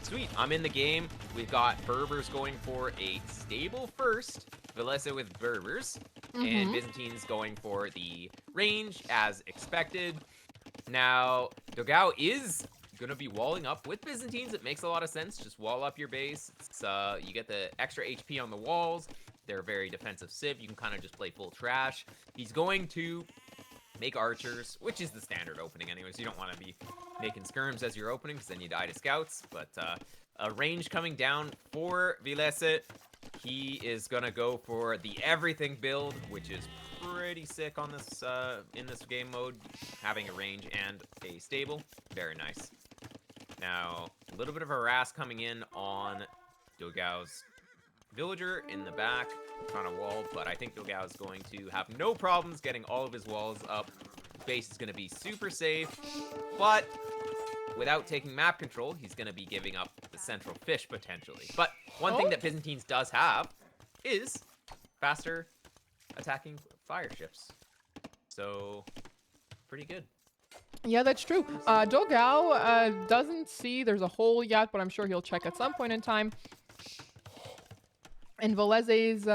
sweet, I'm in the game. We've got Berbers going for a stable first, VILLESE with Berbers, and Byzantines going for the range as expected. Now, DOGAO is going to be walling up with Byzantines. It makes a lot of sense. Just wall up your base. It's, you get the extra HP on the walls. They're very defensive civ. You can kind of just play full trash. He's going to make archers, which is the standard opening anyways. You don't want to be making skirms as your opening because then you die to scouts. But a range coming down for VILLESE. He is going to go for the everything build, which is pretty sick on this in this game mode. Having a range and a stable. Very nice. Now, a little bit of a harass coming in on DOGAO's villager in the back, kind of walled, but I think DOGAO is going to have no problems getting all of his walls up. Base is going to be super safe, but without taking map control, he's going to be giving up the central fish potentially. But one thing that Byzantines does have is faster attacking fire ships. So, pretty good. Yeah, that's true. DOGAO doesn't see there's a hole yet, but I'm sure he'll check at some point in time. And VILLESE's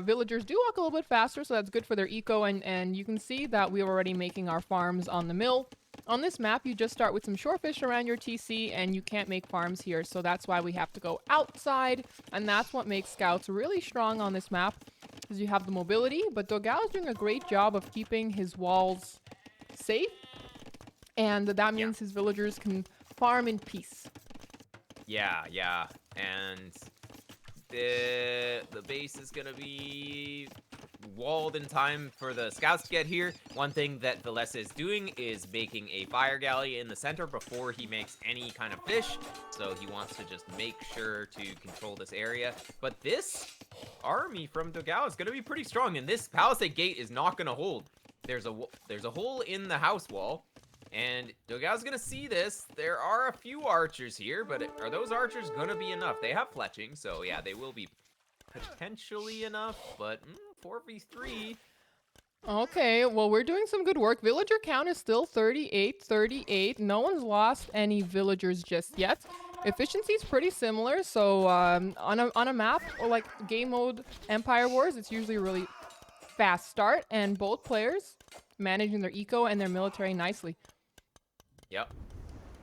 villagers do walk a little bit faster, so that's good for their eco. And you can see that we're already making our farms on the mill. On this map, you just start with some shorefish around your TC, and you can't make farms here. So that's why we have to go outside. And that's what makes scouts really strong on this map, because you have the mobility. But DOGAO is doing a great job of keeping his walls safe. And that means his villagers can farm in peace. Yeah. And the base is gonna be walled in time for the scouts to get here. One thing that VILLESE is doing is making a fire galley in the center before he makes any kind of fish. So he wants to just make sure to control this area. But this army from DOGAO is gonna be pretty strong, and this palisade gate is not gonna hold. There's a hole in the house wall. And DOGAO's gonna see this. There are a few archers here, but are those archers gonna be enough? They have fletching, so yeah, they will be potentially enough, but 4v3. Okay, well, we're doing some good work. Villager count is still 38. No one's lost any villagers just yet. Efficiency is pretty similar, so on a map, or like game mode Empire Wars, it's usually a really fast start, and both players managing their eco and their military nicely. Yep.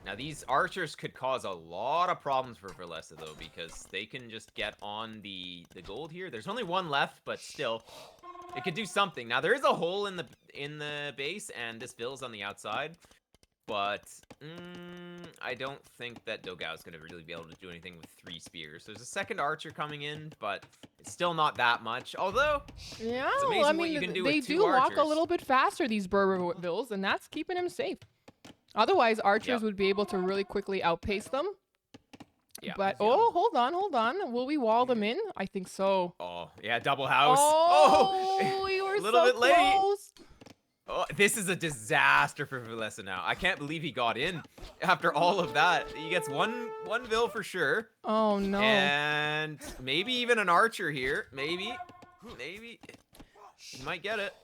Now these archers could cause a lot of problems for VILLESE though, because they can just get on the gold here. There's only one left, but still, it could do something. Now there is a hole in the base, and this Vill's on the outside, but I don't think that DOGAO is going to really be able to do anything with 3 spears. There's a second archer coming in, but it's still not that much. Although, yeah, it's amazing well, I mean, what you can do they with 2 do archers. walk a little bit faster, these Berber Vills, and that's keeping them safe. Otherwise, archers would be able to really quickly outpace them. Yeah. But, hold on. Will we wall them in? I think so. Oh, yeah, double house. We were a little so bit late. close. Oh, this is a disaster for VILLESE now. I can't believe he got in after all of that. He gets one Vill for sure. Oh, no. And maybe even an archer here. Maybe. He might get it.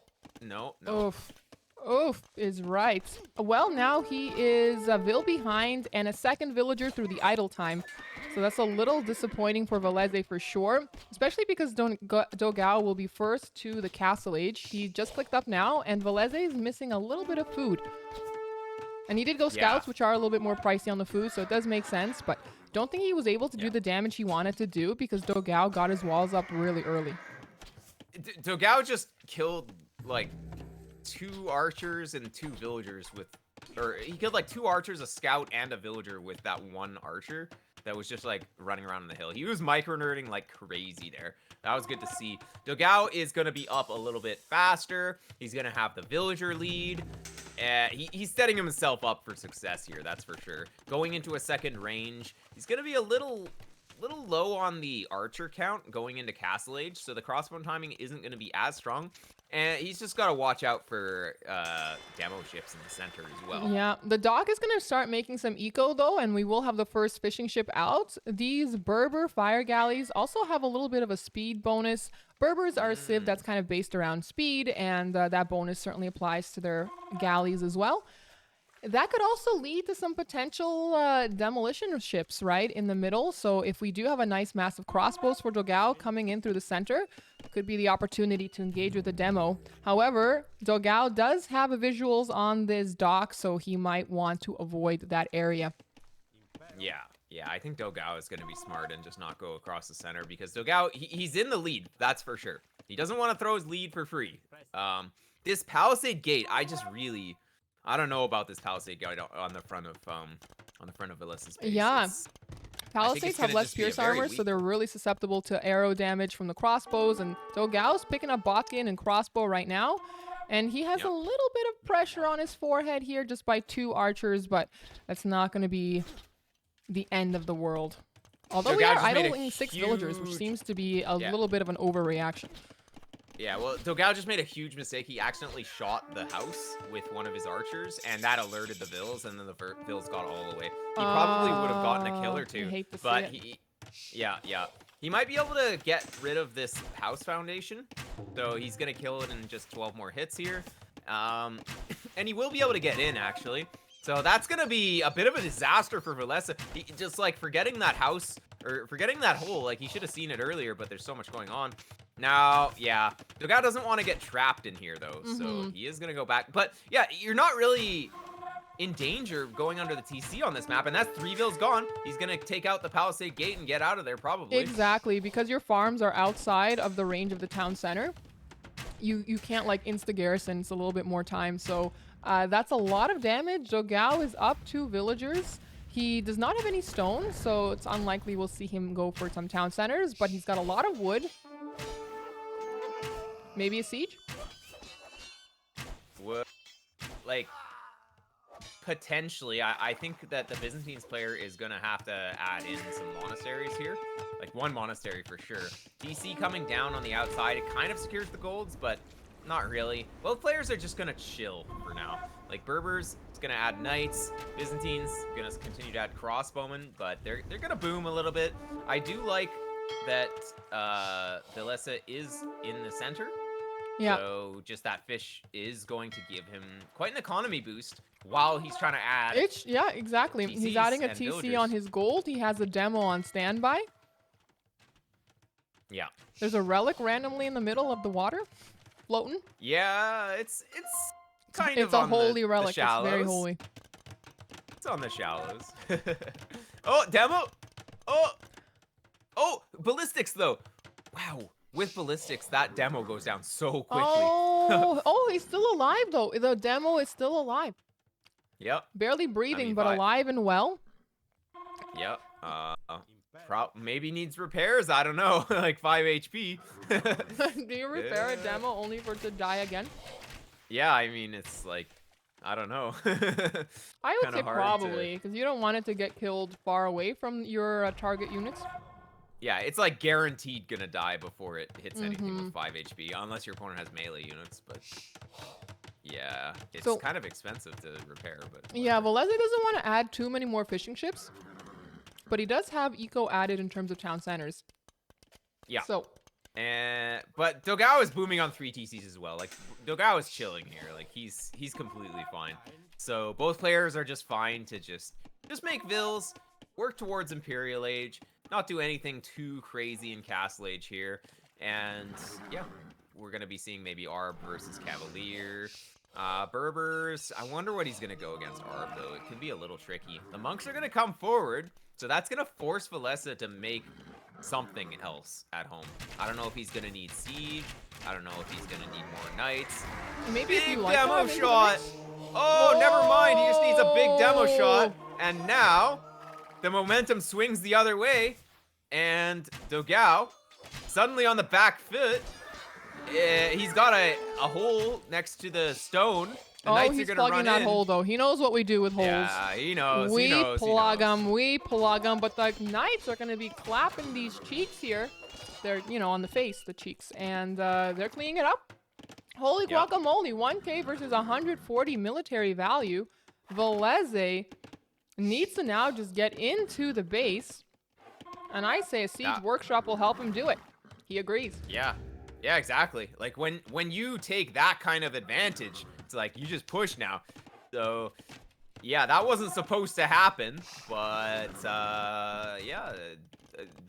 No. Oof is right. Well, now he is a Vill behind and a second villager through the idle time. So that's a little disappointing for VILLESE for sure, especially because DOGAO will be first to the Castle Age. He just clicked up now, and VILLESE is missing a little bit of food. And he did go scouts, which are a little bit more pricey on the food, so it does make sense, but don't think he was able to do the damage he wanted to do because DOGAO got his walls up really early. DOGAO just killed, like, 2 archers and 2 villagers with... Or he killed, like, 2 archers, a scout, and a villager with that 1 archer that was just, like, running around on the hill. He was micro-nerding like crazy there. That was good to see. DOGAO is going to be up a little bit faster. He's going to have the villager lead. He's setting himself up for success here, that's for sure. Going into a second range, he's going to be a little low on the archer count going into Castle Age, so the crossbow timing isn't going to be as strong. And he's just got to watch out for demo ships in the center as well. Yeah, the dock is going to start making some eco, though, and we will have the first fishing ship out. These Berber fire galleys also have a little bit of a speed bonus. Berbers are a civ that's kind of based around speed, and that bonus certainly applies to their galleys as well. That could also lead to some potential demolition ships, right, in the middle. So if we do have a nice massive crossbows for DOGAO coming in through the center, could be the opportunity to engage with the demo. However, DOGAO does have a visuals on this dock, so he might want to avoid that area. Yeah, I think DOGAO is going to be smart and just not go across the center because DOGAO, he's in the lead, that's for sure. He doesn't want to throw his lead for free. This Palisade Gate, I don't know about this Palisade Gate on the front of VILLESE's base. Yeah. Palisades have less pierce armor, so they're really susceptible to arrow damage from the crossbows, and DOGAO's picking up Botkin and crossbow right now. And he has a little bit of pressure on his forehead here just by 2 archers, but that's not going to be the end of the world. Although we are idling 6 villagers, which seems to be a little bit of an overreaction. Yeah, well, DOGAO just made a huge mistake. He accidentally shot the house with one of his archers, and that alerted the Vills, and then the Vills got all the way. He probably would have gotten a kill or 2, I hate to see but it. he might be able to get rid of this house foundation. So he's gonna kill it in just 12 more hits here, and he will be able to get in actually. So that's gonna be a bit of a disaster for VILLESE. Just like forgetting that house or forgetting that hole. Like he should have seen it earlier, but there's so much going on. Now, yeah, DOGAO doesn't want to get trapped in here though, so he is gonna go back. But yeah, you're not really in danger going under the TC on this map, and that's 3 vills gone. He's gonna take out the Palisade Gate and get out of there probably. Exactly, because your farms are outside of the range of the town center. You can't like insta garrison. It's a little bit more time, so that's a lot of damage. DOGAO is up 2 villagers. He does not have any stone, so it's unlikely we'll see him go for some town centers, but he's got a lot of wood. Maybe a siege? What? Like, potentially. I think that the Byzantines player is going to have to add in some monasteries here. Like, 1 monastery for sure. DC coming down on the outside, it kind of secures the golds, but not really. Both players are just going to chill for now. Like, Berbers is going to add knights. Byzantines going to continue to add crossbowmen, but they're going to boom a little bit. I do like that VILLESE is in the center. Yeah. So just that fish is going to give him quite an economy boost while he's trying to add. Yeah, exactly. TCs he's adding a and TC villagers. on his gold. He has a demo on standby. Yeah. There's a relic randomly in the middle of the water, floating. Yeah, it's kind of It's a on holy the relic. shallows. It's very holy. It's on the shallows. Oh, demo. Oh, ballistics though. Wow. With ballistics, that demo goes down so quickly. Oh, he's still alive though. The demo is still alive. Yep. Barely breathing, mean, but by- alive and well. Yep. Maybe needs repairs. I don't know. Like 5 HP. Do you repair a demo only for it to die again? Yeah, I mean, it's like, I don't know. I would Kinda say hard probably, because you don't want it to get killed far away from your target units. Yeah, it's like guaranteed gonna die before it hits anything with 5 HP, unless your opponent has melee units, but yeah, it's So- kind of expensive to repair, but Yeah, VILLESE doesn't want to add too many more fishing ships, but he does have eco added in terms of town centers. Yeah. So, But DOGAO is booming on 3 TCs as well. Like, DOGAO is chilling here. Like, he's completely fine. So both players are just fine to just make vills, work towards Imperial Age, not do anything too crazy in Castle Age here. And yeah, we're gonna be seeing maybe Arb versus Cavalier. Berbers, I wonder what he's gonna go against Arb though. It can be a little tricky. The monks are gonna come forward, so that's gonna force VILLESE to make something else at home. I don't know if he's gonna need siege. I don't know if he's gonna need more knights. maybe if Big you like demo that, maybe the shot. mix. Oh, never mind. He just needs a big demo Whoa. shot. And now the momentum swings the other way, and DOGAO suddenly on the back foot. He's got a hole next to the stone. The knights he's are gonna plugging run that in. hole though. He knows what we do with holes. Yeah, he knows. We he knows. plug them, but the knights are going to be clapping these cheeks here. They're, on the face, the cheeks, and they're cleaning it up. Holy Yep. guacamole, 1k versus 140 military value. VILLESE needs to now just get into the base, and I say a siege workshop will help him do it. He agrees. Yeah, exactly. Like when you take that kind of advantage, it's like you just push now. So Yeah, that wasn't supposed to happen, but yeah,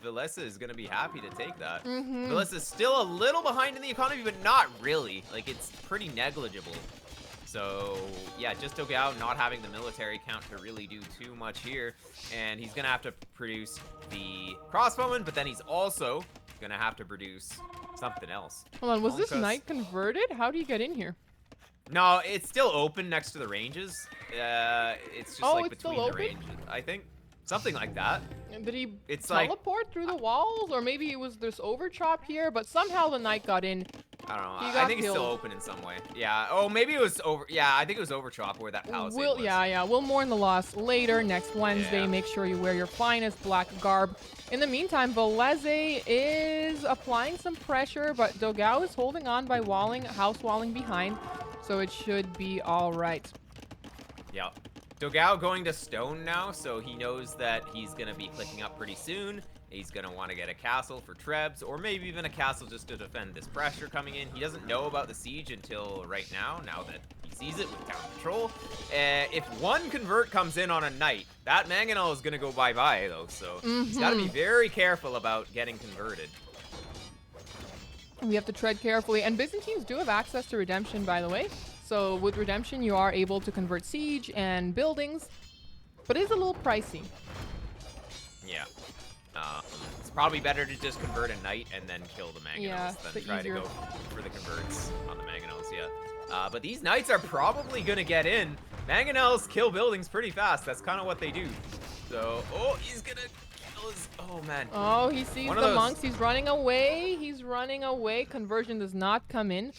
VILLESE is gonna be happy to take that. VILLESE is still a little behind in the economy, but not really. Like, it's pretty negligible. So yeah, just DOGAO not having the military count to really do too much here, and he's gonna have to produce the crossbowman, but then he's also gonna have to produce something else. Hold on, was this knight converted? How do you get in here? No, it's still open next to the ranges. It's just like between the ranges, I think. Something like that. Did he teleport through the walls? Or maybe it was this overchop here, but somehow the knight got in. I don't know. I think it's still open in some way. Yeah. Oh, maybe it was over. Yeah, I think it was overchop where that palisade was. Yeah. We'll mourn the loss later next Wednesday. Yeah. Make sure you wear your finest black garb. In the meantime, VILLESE is applying some pressure, but DOGAO is holding on by house walling behind. So it should be all right. Yeah. DOGAO going to stone now, so he knows that he's going to be clicking up pretty soon. He's going to want to get a castle for Trebs, or maybe even a castle just to defend this pressure coming in. He doesn't know about the siege until right now that he sees it with town control. If one convert comes in on a knight, that mangonel is going to go bye-bye, though, so he's got to be very careful about getting converted. We have to tread carefully, and Byzantines do have access to redemption, by the way. So with redemption, you are able to convert siege and buildings, but it is a little pricey. Yeah. It's probably better to just convert a knight and then kill the mangonels than try to go for the converts on the mangonels, yeah. But these knights are probably going to get in. Mangonels kill buildings pretty fast. That's kind of what they do. So, oh, he's going to kill his... Oh, man. Oh, he sees the monks. He's running away. He's running away. Conversion does not come in.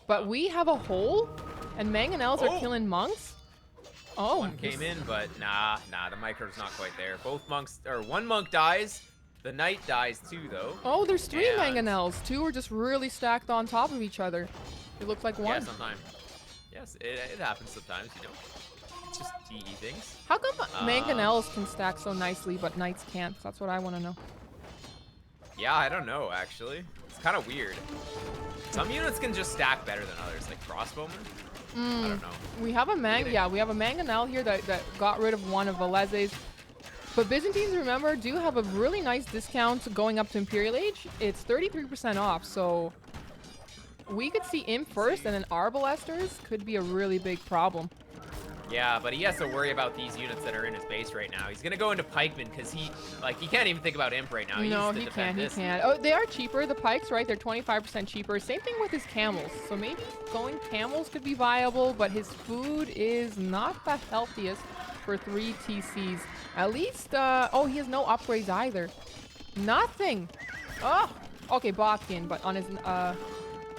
But we have a hole, and mangonels are killing monks. Oh, one came in, but nah, the micro's not quite there. Both monks, or one monk dies. The knight dies too, though. Oh, there's three mangonels. Two are just really stacked on top of each other. It looks like one. Yeah, sometimes. Yes, it happens sometimes, you know. It's just TE things. How come mangonels can stack so nicely, but knights can't? That's what I want to know. Yeah, I don't know, actually. It's kind of weird. Some units can just stack better than others, like crossbowmen. I don't know. We have a mangonel here that got rid of one of VILLESE's. But Byzantines, remember, do have a really nice discount going up to Imperial Age. It's 33% off, so we could see Imp first, and then Arbalesters could be a really big problem. Yeah, but he has to worry about these units that are in his base right now. He's gonna go into pikemen because he can't even think about Imp right now. No, he can't. Oh, they are cheaper, the pikes, right? They're 25% cheaper. Same thing with his camels. So maybe going camels could be viable, but his food is not the healthiest for 3 TCs. At least, oh, he has no upgrades either. Nothing. Oh, okay, Botkin, but on his,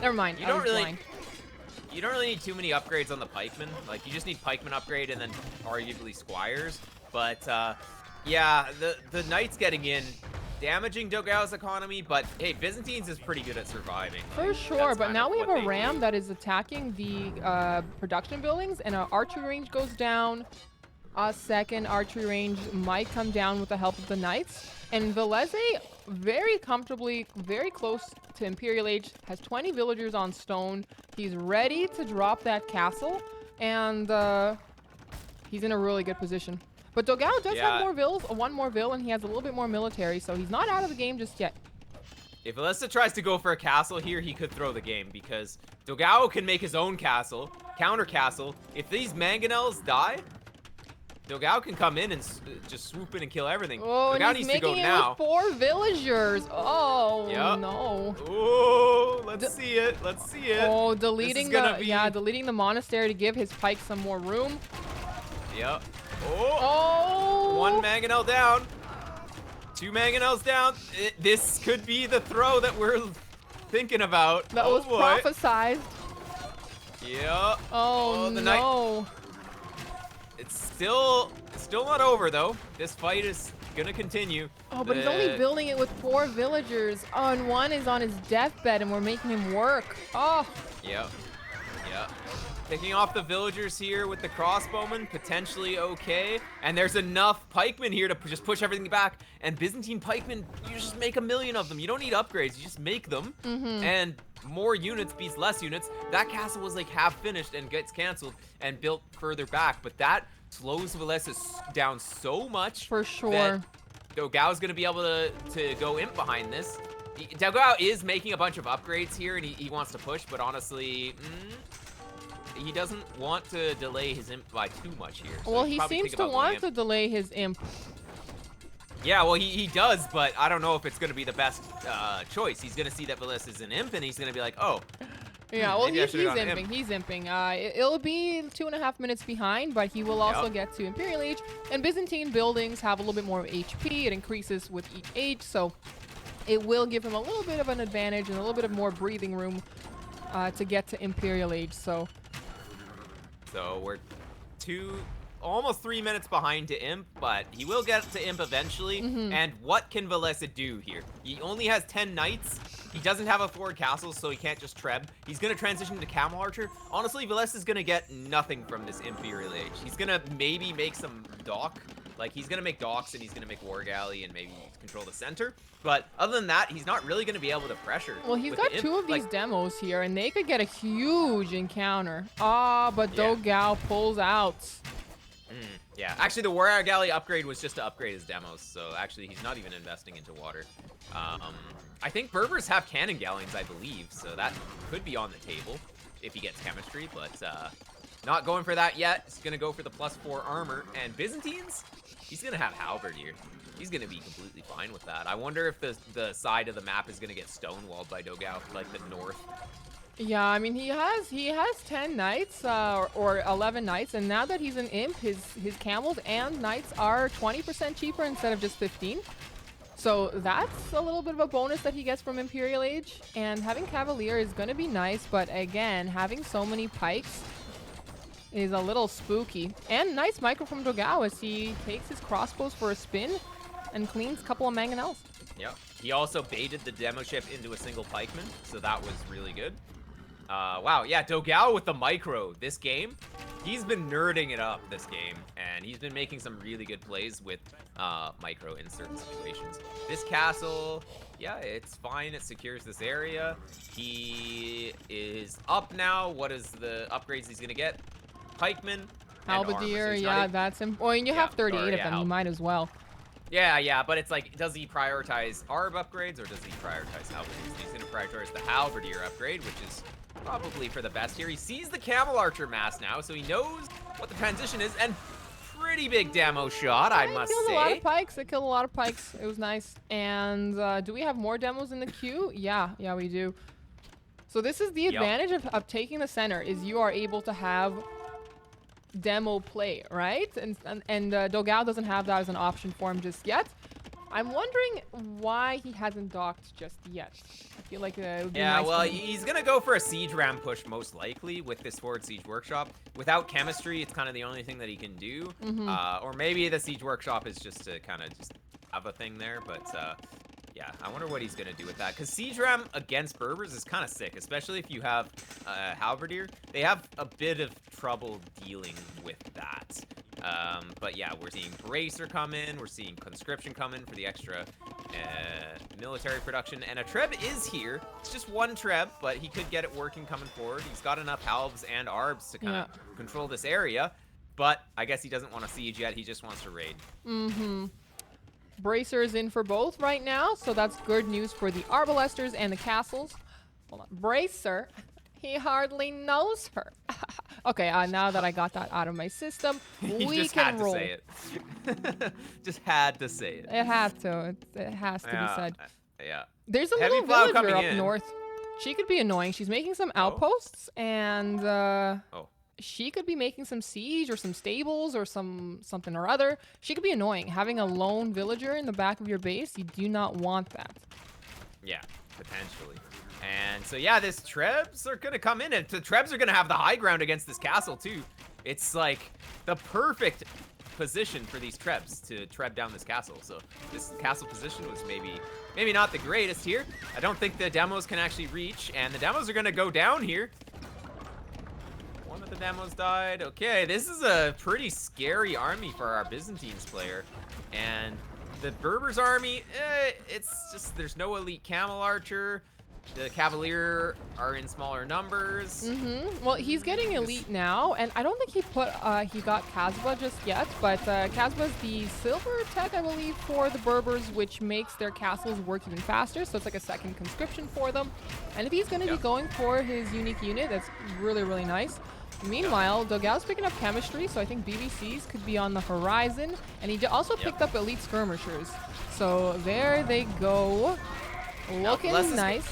never mind. You don't really need too many upgrades on the pikemen. Like, you just need pikemen upgrade and then arguably squires. But, yeah, the knights getting in, damaging DOGAO's economy, but, hey, Byzantines is pretty good at surviving. For sure, but now we have a ram that is attacking the production buildings, and our archery range goes down. A second archery range might come down with the help of the knights. And VILLESE, very comfortably, very close to Imperial Age, has 20 villagers on stone. He's ready to drop that castle, and he's in a really good position. But DOGAO does have more vills, one more vill, and he has a little bit more military, so he's not out of the game just yet. If VILLESE tries to go for a castle here, he could throw the game, because DOGAO can make his own castle, counter castle. If these mangonels die, DOGAO can come in and just swoop in and kill everything. Oh, DOGAO needs to go now. With 4 villagers. Oh, no. Oh, let's see it. Let's see it. Oh, deleting the monastery to give his pike some more room. Yep. Oh. 1 mangonel down. 2 mangonels down. This could be the throw that we're thinking about. That was prophesized. Yep. Oh, the no. It's still not over, though. This fight is gonna continue. Oh, but he's only building it with 4 villagers. Oh, and 1 is on his deathbed, and we're making him work. Oh. Yep. Picking off the villagers here with the crossbowmen, potentially okay. And there's enough pikemen here to just push everything back. And Byzantine pikemen, you just make 1 million of them. You don't need upgrades, you just make them. And more units beats less units. That castle was like half finished and gets canceled and built further back. But that slows VILLESE down so much. For sure. That DOGAO's gonna be able to go imp behind this. DOGAO is making a bunch of upgrades here, and he wants to push, but honestly, he doesn't want to delay his imp by too much here. So well, he seems to want to delay his imp. Yeah, well, he does, but I don't know if it's going to be the best choice. He's going to see that VILLESE is an imp, and he's going to be like, oh. Yeah, well, he's imping. He's imping. It'll be 2.5 minutes behind, but he will also get to Imperial Age. And Byzantine buildings have a little bit more HP. It increases with each age, so it will give him a little bit of an advantage and a little bit of more breathing room to get to Imperial Age. So we're almost 3 minutes behind to imp, but he will get to imp eventually. And what can VILLESE do here? He only has 10 knights. He doesn't have a forward castle, so he can't just treb. He's going to transition to Camel Archer. Honestly, VILLESE is going to get nothing from this Imperial Age. He's going to maybe make some DauT. Like, he's going to make DauTs, and he's going to make War Galley, and maybe control the center. But other than that, he's not really going to be able to pressure. Well, he's got two of these demos here, and they could get a huge encounter. But DOGAO pulls out. Yeah, actually, the War Galley upgrade was just to upgrade his demos, so actually, he's not even investing into water. I think Berbers have cannon galleons, I believe, so that could be on the table if he gets chemistry, but not going for that yet. He's going to go for the +4 armor, and Byzantines, he's going to have Halberdier. He's going to be completely fine with that. I wonder if the side of the map is going to get stonewalled by DOGAO, like the north. Yeah, I mean, he has 10 knights or 11 knights, and now that he's an imp, his camels and knights are 20% cheaper instead of just 15. So that's a little bit of a bonus that he gets from Imperial Age, and having Cavalier is going to be nice, but again, having so many pikes is a little spooky. And nice micro from DOGAO as he takes his crossbows for a spin and cleans a couple of mangonels. Yep. He also baited the demo ship into a single pikeman, so that was really good. Wow, yeah, DOGAO with the micro this game. He's been nerding it up this game, and he's been making some really good plays with micro in certain situations. This castle, yeah, it's fine. It secures this area. He is up now. What is the upgrades he's going to get? Pikeman. Halberdier, yeah, that's him. Well, and you have 38 of them. You might as well. Yeah, but it's like, does he prioritize ARB upgrades, or does he prioritize Halberdier? He's going to prioritize the Halberdier upgrade, which is probably for the best here. He sees the Camel Archer mass now, so he knows what the transition is, and pretty big demo shot, I must say. It killed a lot of pikes. It killed a lot of pikes. It was nice. And do we have more demos in the queue? Yeah, we do. So this is the advantage of taking the center, is you are able to have demo play, right? And DOGAO doesn't have that as an option for him just yet. I'm wondering why he hasn't docked just yet. I feel like it would be nice. Well, he's gonna go for a siege ram push most likely with this forward siege workshop. Without chemistry, it's kind of the only thing that he can do. Or maybe the siege workshop is just to kind of just have a thing there. But yeah, I wonder what he's gonna do with that. Because siege ram against Berbers is kind of sick, especially if you have Halberdier. They have a bit of trouble dealing with that. But yeah, we're seeing Bracer come in, we're seeing Conscription come in for the extra military production, and a Treb is here. It's just one Treb, but he could get it working coming forward. He's got enough Halbs and Arbs to kind of control this area, but I guess he doesn't want to siege yet, he just wants to raid. Bracer is in for both right now, so that's good news for the Arbalesters and the castles. Hold on. Bracer, he hardly knows her. Okay, now that I got that out of my system, we can roll. Just had to say it. Just had to say it. It had to. It has to be said. Yeah. There's a little villager up north. She could be annoying. She's making some outposts, and she could be making some siege or some stables or something or other. She could be annoying. Having a lone villager in the back of your base, you do not want that. Yeah, potentially. And so, yeah, this Trebs are going to come in, and the Trebs are going to have the high ground against this castle, too. It's, like, the perfect position for these Trebs to Treb down this castle. So this castle position was maybe not the greatest here. I don't think the demos can actually reach, and the demos are going to go down here. One of the demos died. Okay, this is a pretty scary army for our Byzantines player. And the Berbers army, it's just, there's no elite Camel Archer. the Cavalier are in smaller numbers. Well, he's getting elite now, and I don't think he got Casbah just yet, but Casbah's the silver tech, I believe, for the Berbers, which makes their castles work even faster, so it's like a second conscription for them. And if he's going to be going for his unique unit, that's really, really nice. Meanwhile, DOGAO's picking up chemistry, so I think BVCs could be on the horizon, and he also picked up elite skirmishers. So there they go. Looking nice.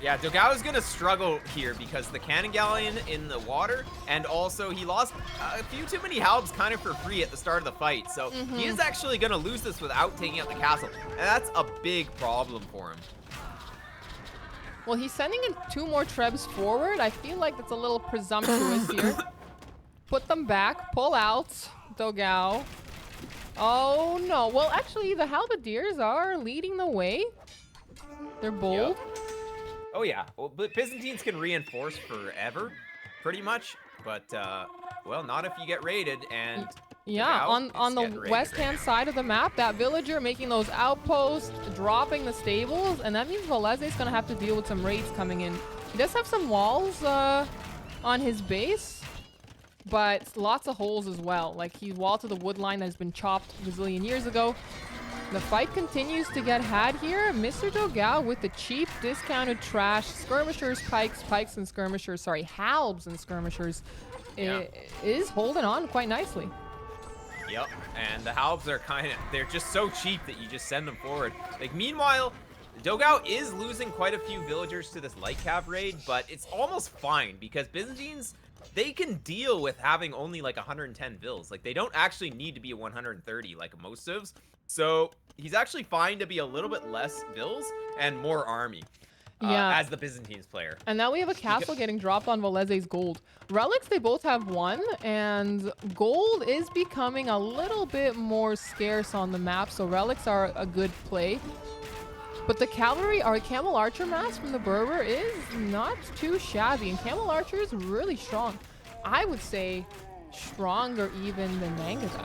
Yeah, DOGAO is going to struggle here because the Cannon Galleon in the water, and also he lost a few too many halbs kind of for free at the start of the fight. So he is actually going to lose this without taking out the castle, and that's a big problem for him. Well, he's sending in 2 more trebs forward. I feel like that's a little presumptuous here. Put them back. Pull out, DOGAO. Oh, no. Well, actually, the Halberdiers are leading the way. They're bold. Oh, yeah. Well, but Byzantines can reinforce forever, pretty much. But, well, not if you get raided. And yeah, on the west-hand side of the map, that villager making those outposts, dropping the stables, and that means Villese is going to have to deal with some raids coming in. He does have some walls on his base, but lots of holes as well. Like, he walled to the wood line that has been chopped a gazillion years ago. The fight continues to get had here. Mr. DOGAO with the cheap, discounted trash, skirmishers, pikes and skirmishers, sorry, halbs and skirmishers, is holding on quite nicely. Yep, and the halbs are they're just so cheap that you just send them forward. Like, meanwhile, DOGAO is losing quite a few villagers to this light cav raid, but it's almost fine because Byzantines, they can deal with having only like 110 vills. Like, they don't actually need to be 130 like most of. So he's actually fine to be a little bit less vills and more army. As the Byzantines player. And now we have a castle getting dropped on Villese's gold. Relics, they both have 1, and gold is becoming a little bit more scarce on the map, so relics are a good play. But the cavalry, our camel archer mass from the Berber is not too shabby, and camel archer is really strong. I would say stronger even than Mangadai.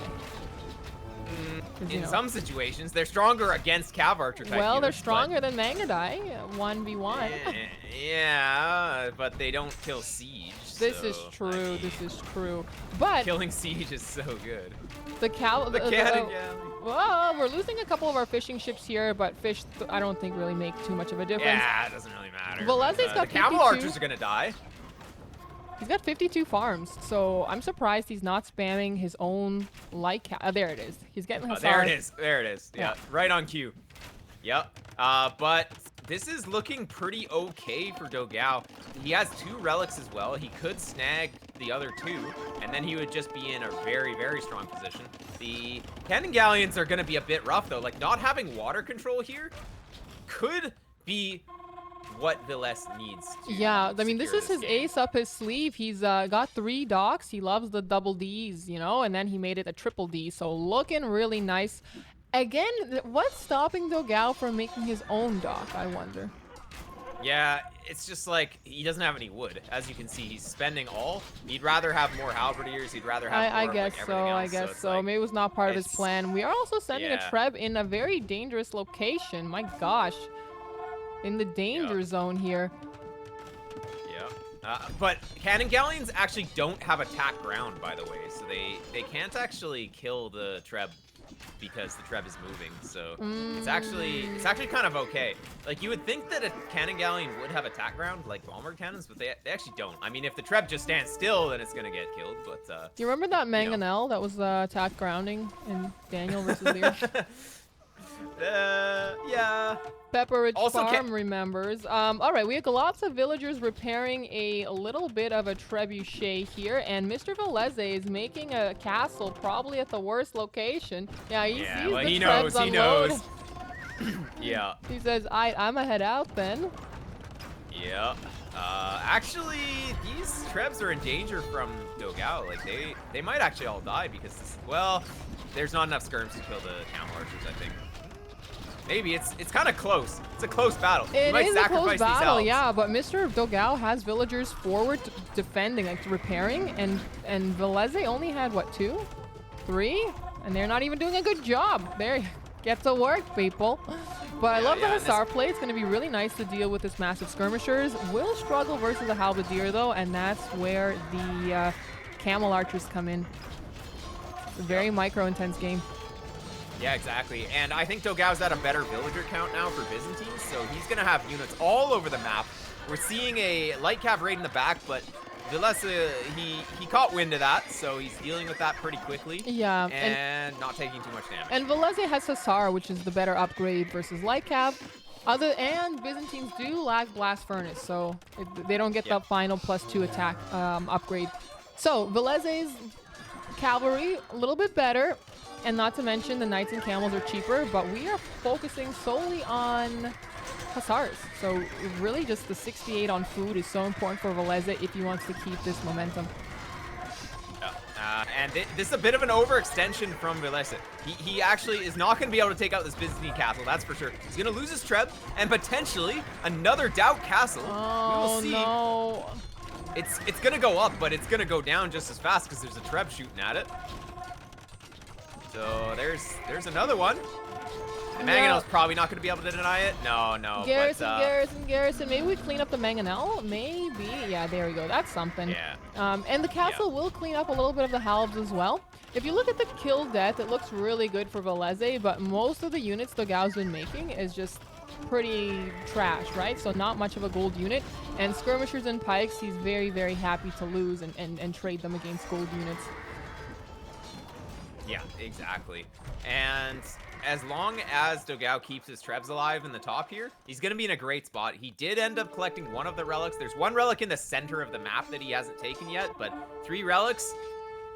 In some situations, they're stronger against Cav Archer type Well, units, they're stronger than Mangadai, 1v1. Yeah, but they don't kill Siege. This is true, this is true. But killing Siege is so good. The Cannon Galleon. Well, we're losing a couple of our fishing ships here, but fish, I don't think really make too much of a difference. Yeah, it doesn't really matter. Villese's got the Camel Archers are going to die. He's got 52 farms, so I'm surprised he's not spamming his own light there it is. He's getting his there it is. There it is. Yeah, right on cue. Yep. But this is looking pretty okay for DOGAO. He has 2 relics as well. He could snag the other 2, and then he would just be in a very, very strong position. The Cannon Galleons are going to be a bit rough, though. Like, not having water control here could be what Villese needs to I mean, this is his ace up his sleeve. He's got 3 docks. He loves the double Ds, you know, and then he made it a triple D. So looking really nice. Again, what's stopping DOGAO from making his own dock, I wonder? Yeah, it's just like he doesn't have any wood. As you can see, he's spending all. He'd rather have more halberdiers. He'd rather have more I guess like so. Else. I guess so. Like, maybe it was not part of his plan. We are also sending a Treb in a very dangerous location. My gosh. In the danger zone here. But Cannon Galleons actually don't have attack ground, by the way, so they can't actually kill the Treb because the Treb is moving. So it's actually kind of okay. Like, you would think that a Cannon Galleon would have attack ground like bomber cannons, but they actually don't. I mean, if the Treb just stands still, then it's gonna get killed. But do you remember that Mangonel that was attack grounding in Daniel versus Lear? Yeah. Pepperidge Farm remembers. All right, we have lots of villagers repairing a little bit of a trebuchet here, and Mr. Villese is making a castle probably at the worst location. Yeah, he sees the trebs unload. Yeah. He says, I'm gonna head out then. Yeah. Actually, these trebs are in danger from DOGAO. Like, they might actually all die because, well, there's not enough skirms to kill the camel archers, I think. Maybe it's kind of close. It's a close battle. It is a close battle, yeah. But Mr. DOGAO has villagers forward defending, like repairing, and Villese only had what, 2, 3, and they're not even doing a good job. There, get to work, people. But I love the and Hussar play. It's going to be really nice to deal with this massive skirmishers. Will struggle versus the Halberdier, though, and that's where the Camel Archers come in. It's a very micro-intense game. Yeah, exactly. And I think DOGAO's at a better villager count now for Byzantines, so he's going to have units all over the map. We're seeing a light cav raid in the back, but VILLESE, he caught wind of that, so he's dealing with that pretty quickly. Yeah. And not taking too much damage. And VILLESE has Hussar, which is the better upgrade versus light cav. And Byzantines do lack Blast Furnace, so they don't get the final +2 attack upgrade. So VILLESE's cavalry, a little bit better. And not to mention the Knights and Camels are cheaper, but we are focusing solely on Hussars. So really just the 68 on food is so important for VILLESE if he wants to keep this momentum. And this is a bit of an overextension from VILLESE. He actually is not going to be able to take out this Byzantine castle, that's for sure. He's going to lose his Treb and potentially another DauT castle. Oh, we will see. No. It's going to go up, but it's going to go down just as fast because there's a Treb shooting at it. So there's another one. And Mangonel's probably not going to be able to deny it. No. Garrison. Maybe we clean up the Mangonel? Maybe. Yeah, there we go. That's something. Yeah. And the castle will clean up a little bit of the halves as well. If you look at the kill death, it looks really good for VILLESE, but most of the units DOGAO's been making is just pretty trash, right? So not much of a gold unit. And skirmishers and pikes, he's very, very happy to lose and trade them against gold units. Yeah, exactly. And as long as DOGAO keeps his Trebs alive in the top here, he's going to be in a great spot. He did end up collecting one of the relics. There's one relic in the center of the map that he hasn't taken yet, but 3 relics.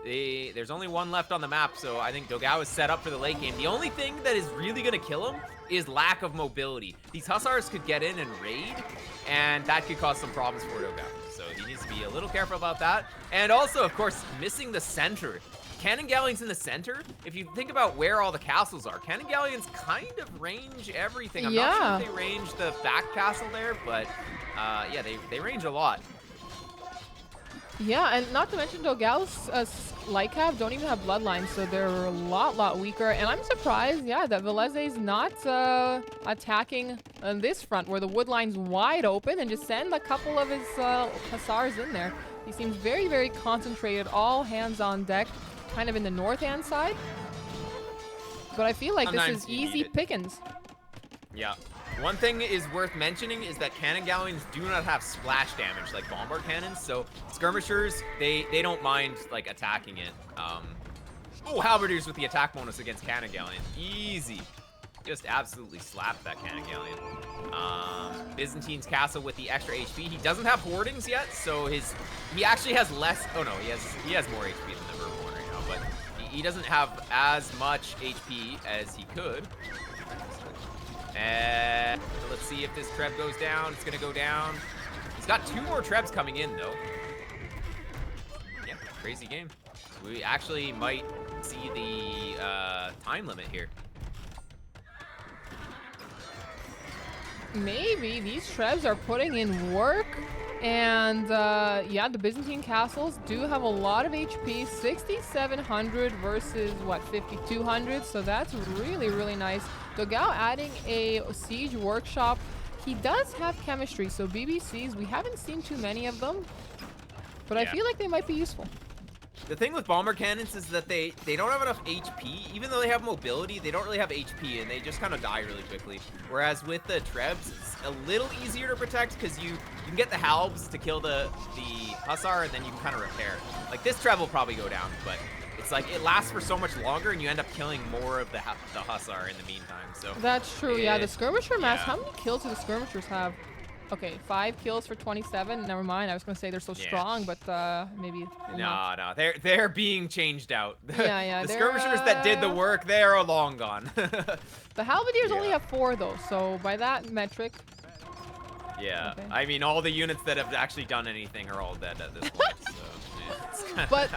There's only one left on the map, so I think DOGAO is set up for the late game. The only thing that is really going to kill him is lack of mobility. These Hussars could get in and raid, and that could cause some problems for DOGAO. So he needs to be a little careful about that. And also, of course, missing the center. Cannon Galleons in the center, if you think about where all the castles are, Cannon Galleons kind of range everything. I'm not sure if they range the back castle there, but yeah, they range a lot. Yeah, and not to mention DOGAO's light cav don't even have bloodlines, so they're a lot weaker. And I'm surprised, yeah, that VILLESE's not attacking on this front where the wood line's wide open and just send a couple of his Hussars in there. He seems very, very concentrated, all hands on deck, kind of in the north-hand side. But I feel like this is easy pickings. Yeah. One thing is worth mentioning is that Cannon Galleons do not have splash damage like Bombard Cannons, so skirmishers, they don't mind like attacking it. Oh, Halberdiers with the attack bonus against Cannon Galleon. Easy. Just absolutely slapped that Cannon Galleon. Byzantine's castle with the extra HP. He doesn't have hoardings yet, so he actually has less. Oh no, he has more HP than the Verborn right now, but he doesn't have as much HP as he could. And let's see if this Treb goes down. It's gonna go down. He's got 2 more Trebs coming in though. Yeah, crazy game. We actually might see the time limit here. Maybe these Trebs are putting in work. And yeah, the Byzantine castles do have a lot of HP, 6,700 versus what, 5,200. So that's really, really nice. DOGAO adding a siege workshop. He does have chemistry, so BBCs, we haven't seen too many of them, but I feel like they might be useful. The thing with bomber cannons is that they don't have enough HP. Even though they have mobility, they don't really have HP, and they just kind of die really quickly. Whereas with the Trebs, it's a little easier to protect because you can get the halbs to kill the Hussar, and then you can kind of repair. Like this Treb will probably go down, but it's like it lasts for so much longer, and you end up killing more of the Hussar in the meantime. So that's true. Yeah, the skirmisher mass. How many kills do the skirmishers have? Okay, 5 kills for 27. Never mind. I was gonna say they're so strong, but maybe. No, they're being changed out. Yeah. The skirmishers that did the work, they are long gone. The Halberdiers only have 4 though, so by that metric. Yeah, okay. I mean, all the units that have actually done anything are all dead at this point. So. But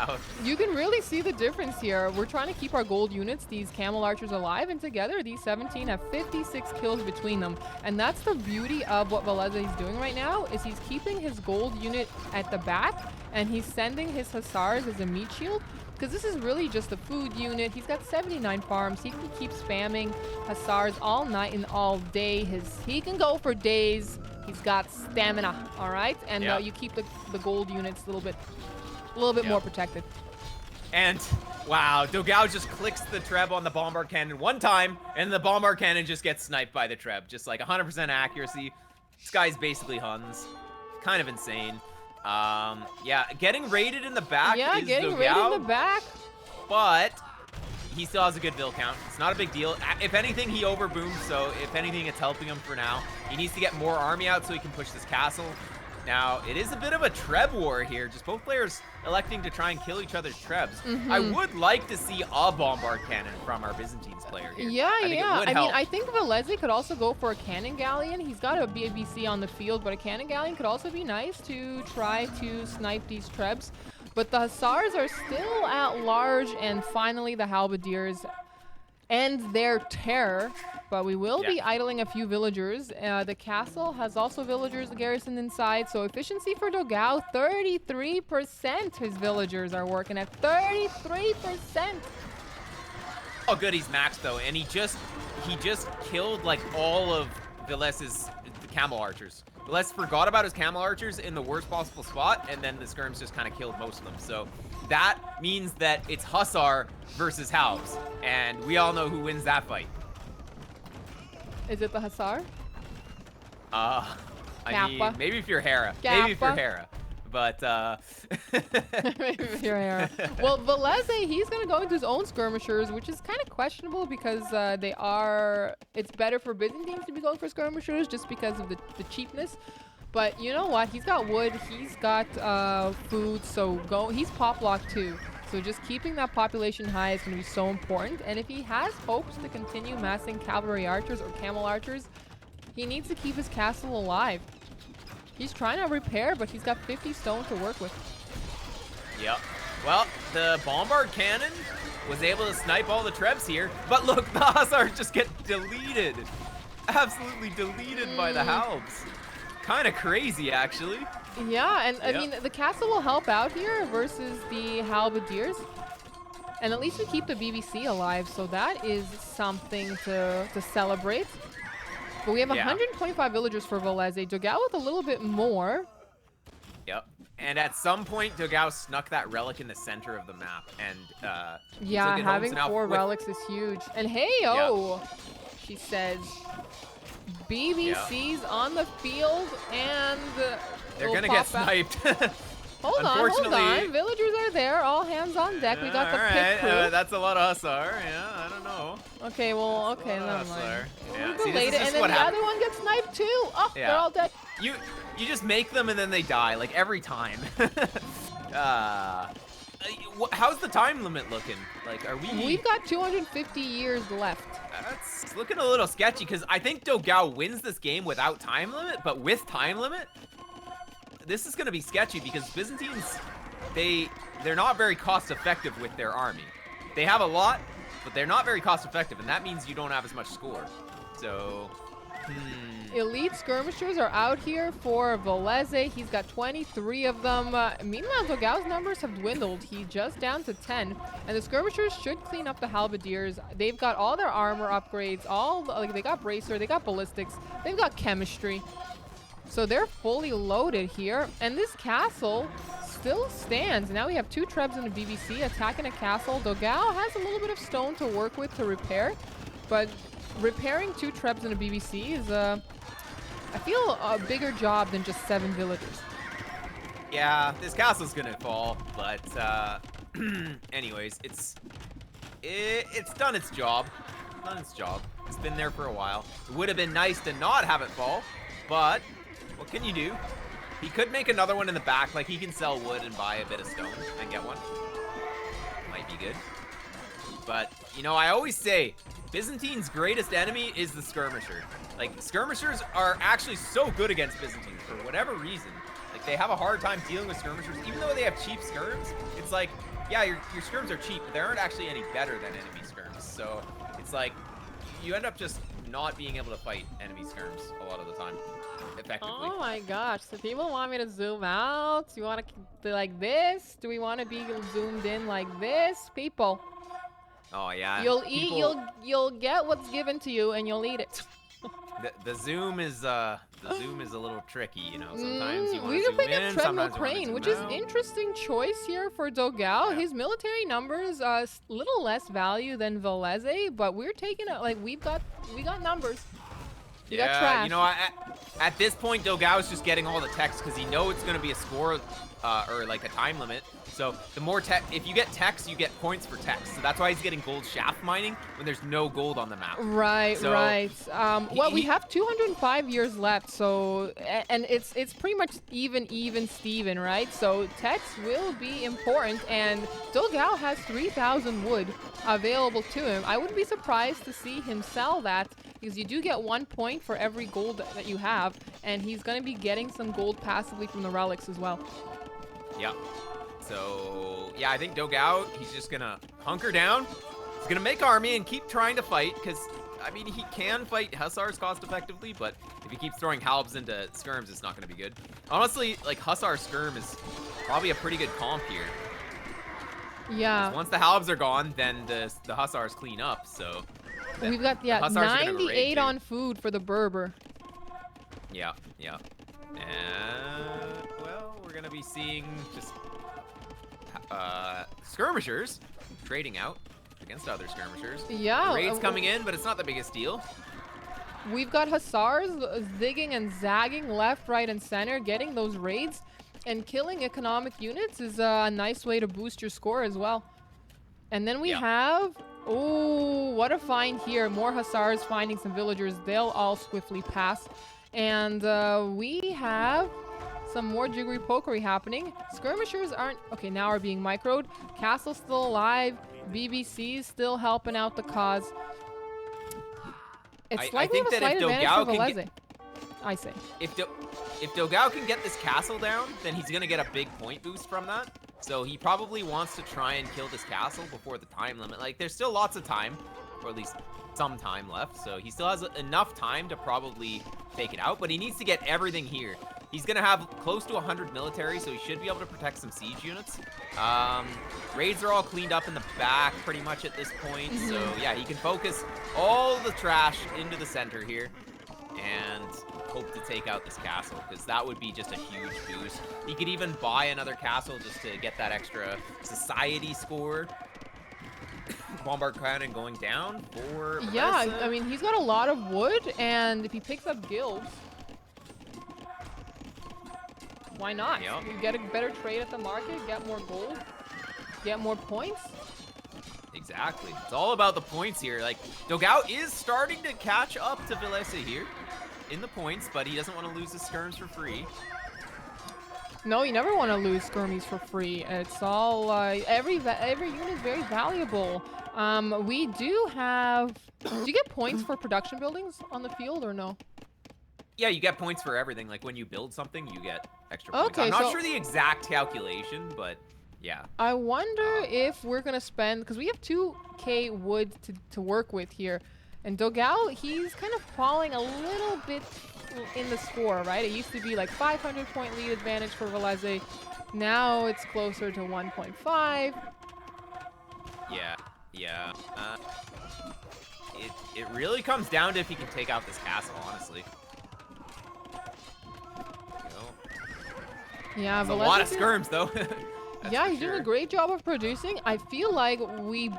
you can really see the difference here. We're trying to keep our gold units, these camel archers, alive, and together these 17 have 56 kills between them. And that's the beauty of what VILLESE is doing right now, is he's keeping his gold unit at the back and he's sending his Hussars as a meat shield. because this is really just a food unit. He's got 79 farms. He can keep spamming Hussars all night and all day. He can go for days. He's got stamina, all right? And you keep the gold units a little bit more protected. And wow, DOGAO just clicks the Treb on the bombard cannon one time, and the bombard cannon just gets sniped by the Treb. Just like 100% accuracy. This guy's basically Huns. Kind of insane. Yeah, getting raided in the back is getting DOGAO, raided in the back. But he still has a good Vil count. It's not a big deal. If anything, he overboomed, so if anything, it's helping him for now. He needs to get more army out so he can push this castle. Now, it is a bit of a Treb war here, just both players electing to try and kill each other's Trebs. I would like to see a bombard cannon from our Byzantines player here. I think VILLESE could also go for a cannon galleon. He's got a BBC on the field, but a cannon galleon could also be nice to try to snipe these Trebs. But the Hussars are still at large, and finally the Halberdiers end their terror. But we will be idling a few villagers. The castle has also villagers garrisoned inside. So efficiency for DOGAO, 33%. His villagers are working at 33%. Oh, good, he's maxed though, and he just killed like all of VILLESE's camel archers. VILLESE forgot about his camel archers in the worst possible spot, and then the skirms just kind of killed most of them. So that means that it's Hussar versus Halbs, and we all know who wins that fight. Is it the Hussar? I mean, maybe if you're Hera. Maybe if you're Hera. But, maybe if you're Hera. Well, VILLESE, he's going to go into his own skirmishers, which is kind of questionable because it's better for Byzantines to be going for skirmishers just because of the cheapness. But you know what? He's got wood. He's got food. So he's pop locked too. So just keeping that population high is going to be so important. And if he has hopes to continue massing cavalry archers or camel archers, he needs to keep his castle alive. He's trying to repair, but he's got 50 stone to work with. Yep. Well, the bombard cannon was able to snipe all the Trebs here. But look, the Hussars just get deleted. Absolutely deleted by the Halbs. Kind of crazy, actually. Yeah, and I mean, the castle will help out here versus the Halberdiers. And at least we keep the BBC alive, so that is something to celebrate. But we have 125 villagers for VILLESE. DOGAO with a little bit more. Yep. And at some point, DOGAO snuck that relic in the center of the map. And having 4 relics is huge. And she says, BBC's on the field, and they're gonna get sniped. Hold on. Villagers are there. All hands on deck. We got the pit crew. That's a lot of Hussar. Yeah, I don't know. Okay, well, never mind. Yeah. And then the other one gets sniped too. Oh, they're all dead. You just make them and then they die, like every time. How's the time limit looking? Like, We've got 250 years left. That's looking a little sketchy because I think DOGAO wins this game without time limit, but with time limit, this is going to be sketchy because Byzantines, they're not very cost effective with their army. They have a lot, but they're not very cost effective, and that means you don't have as much score. So, Elite skirmishers are out here for VILLESE. He's got 23 of them. Meanwhile, DOGAO's numbers have dwindled. He's just down to 10. And the skirmishers should clean up the Halberdiers. They've got all their armor upgrades. They got bracer, they got ballistics, they've got chemistry. So they're fully loaded here. And this castle still stands. Now we have 2 Trebs and a BBC attacking a castle. DOGAO has a little bit of stone to work with to repair. But repairing 2 Trebs and a BBC is, I feel, a bigger job than just 7 villagers. Yeah, this castle's gonna fall. But, anyways, it's done its job. It's been there for a while. It would have been nice to not have it fall, but what can you do? He could make another one in the back. Like, he can sell wood and buy a bit of stone and get one. Might be good. But, you know, I always say, Byzantine's greatest enemy is the skirmisher. Like, skirmishers are actually so good against Byzantines for whatever reason. Like, they have a hard time dealing with skirmishers. Even though they have cheap skirms, it's like, yeah, your skirms are cheap, but they aren't actually any better than enemy skirms. So, it's like, you end up just not being able to fight enemy skirms a lot of the time effectively. Oh my gosh. So people want me to zoom out? Do you want to be like this? Do we want to be zoomed in like this? People. Oh yeah. You'll eat, you'll get what's given to you and you'll eat it. The zoom is a little tricky, you know. Sometimes you want We to could zoom pick in, a treadmill sometimes you wanna crane, zoom which is out. interesting choice here for DOGAO. Yeah. His military numbers a little less value than VILLESE, but we're taking it like we got numbers. We got trash. You know, at this point, DOGAO is just getting all the techs because he knows it's going to be a score or like a time limit. So the more tech, if you get techs, you get points for techs. So that's why he's getting gold shaft mining when there's no gold on the map. Right, So right. Well, we have 205 years left, so and it's pretty much even Steven, right? So techs will be important, and DOGAO has 3,000 wood available to him. I wouldn't be surprised to see him sell that because you do get 1 point for every gold that you have, and he's going to be getting some gold passively from the relics as well. Yeah. So, yeah, I think DOGAO, he's just going to hunker down. He's going to make army and keep trying to fight because, I mean, he can fight Hussars cost effectively, but if he keeps throwing Halbs into skirms, it's not going to be good. Honestly, like, Hussar skirm is probably a pretty good comp here. Yeah. Once the Halbs are gone, then the Hussars clean up, so... We've got, yeah, 98 on food for the Berber. Yeah, yeah. And, well, we're going to be seeing just skirmishers trading out against other skirmishers. Yeah. The raid's coming in, but it's not the biggest deal. We've got Hussars zigging and zagging left, right, and center, getting those raids. And killing economic units is a nice way to boost your score as well. And then we have... Oh, what a find here. More Hussars finding some villagers. They'll all swiftly pass. And we have some more jiggery pokery happening. Skirmishers aren't... Okay, now are being microed. Castle's still alive. BBC's still helping out the cause. It's likely a slight advantage for VILLESE, I say. If DOGAO can get this castle down, then he's going to get a big point boost from that. So he probably wants to try and kill this castle before the time limit. Like, there's still lots of time, or at least some time left. So he still has enough time to probably take it out, but he needs to get everything here. He's going to have close to 100 military, so he should be able to protect some siege units. Raids are all cleaned up in the back pretty much at this point. So, yeah, he can focus all the trash into the center here and hope to take out this castle, because that would be just a huge boost. He could even buy another castle just to get that extra society score. Bombard Cannon going down for Yeah, VILLESE. I mean, he's got a lot of wood, and if he picks up guilds, why not? Yep. You get a better trade at the market, get more gold, get more points. Exactly. It's all about the points here. Like, DOGAO is starting to catch up to VILLESE here in the points, but he doesn't want to lose his skirms for free. No, you never want to lose skirmies for free. It's all every unit is very valuable. We do have. Do you get points for production buildings on the field or no? Yeah, you get points for everything. Like when you build something, you get extra points. Okay, I'm not so sure the exact calculation, but yeah. I wonder if we're gonna spend, because we have 2k wood to work with here, and DOGAO, he's kind of falling a little bit in the score, right? It used to be like 500 point lead advantage for VILLESE. Now it's closer to 1.5. Yeah, yeah. It really comes down to if he can take out this castle, honestly. Yeah, It's a lot of skirms, though. Yeah, he's doing a great job of producing. I feel like we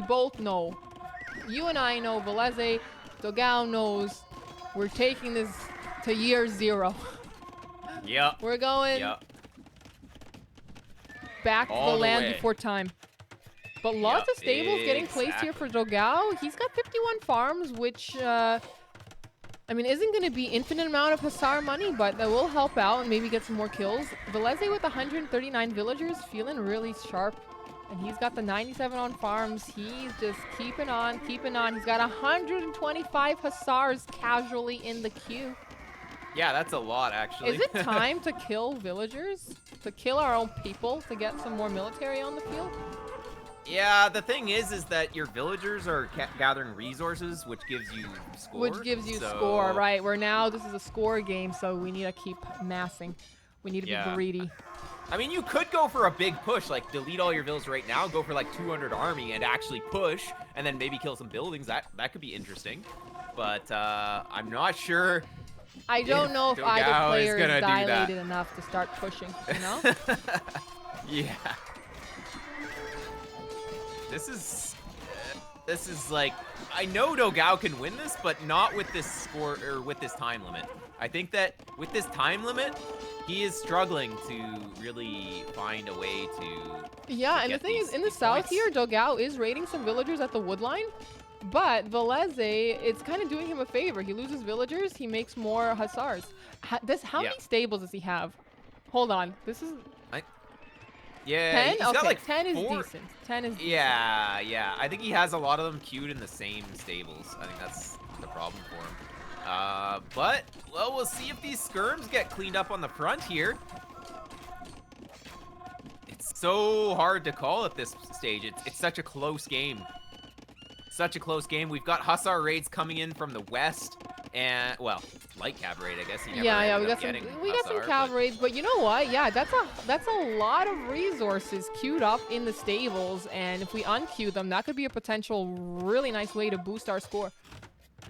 both know. You and I know, VILLESE, DOGAO knows we're taking this to year 0. Yep. We're going back to the land before time. But lots of stables getting placed here for DOGAO. He's got 51 farms, which, I mean, isn't going to be infinite amount of Hussar money, but that will help out and maybe get some more kills. VILLESE with 139 villagers, feeling really sharp. And he's got the 97 on farms. He's just keeping on, keeping on. He's got 125 Hussars casually in the queue. Yeah, that's a lot, actually. Is it time to kill villagers? To kill our own people to get some more military on the field? Yeah, the thing is that your villagers are gathering resources, which gives you score. Which gives you score, right? Where now this is a score game, so we need to keep massing. We need to be greedy. I mean, you could go for a big push, like delete all your villas right now, go for like 200 army and actually push, and then maybe kill some buildings. That could be interesting. But I'm not sure. I don't know if DOGAO either player is is dilated enough to start pushing, you know? Yeah. This is like, I know DOGAO can win this, but not with this score or with this time limit. I think that with this time limit, he is struggling to really find a way to. Yeah, and the thing is, in the south here, DOGAO is raiding some villagers at the woodline, but VILLESE, it's kind of doing him a favor. He loses villagers, he makes more hussars. How many stables does he have? Hold on, this is. Yeah, 10? he's Okay, got like 10 is 4. decent. 10 is decent. Yeah. I think he has a lot of them queued in the same stables. I think that's the problem for him. But, well, we'll see if these skirms get cleaned up on the front here. It's so hard to call at this stage. It's such a close game. Such a close game. We've got hussar raids coming in from the west. And, well, light cav raid, I guess. We got some cav raids, but you know what? Yeah, that's a lot of resources queued up in the stables, and if we unqueue them, that could be a potential really nice way to boost our score.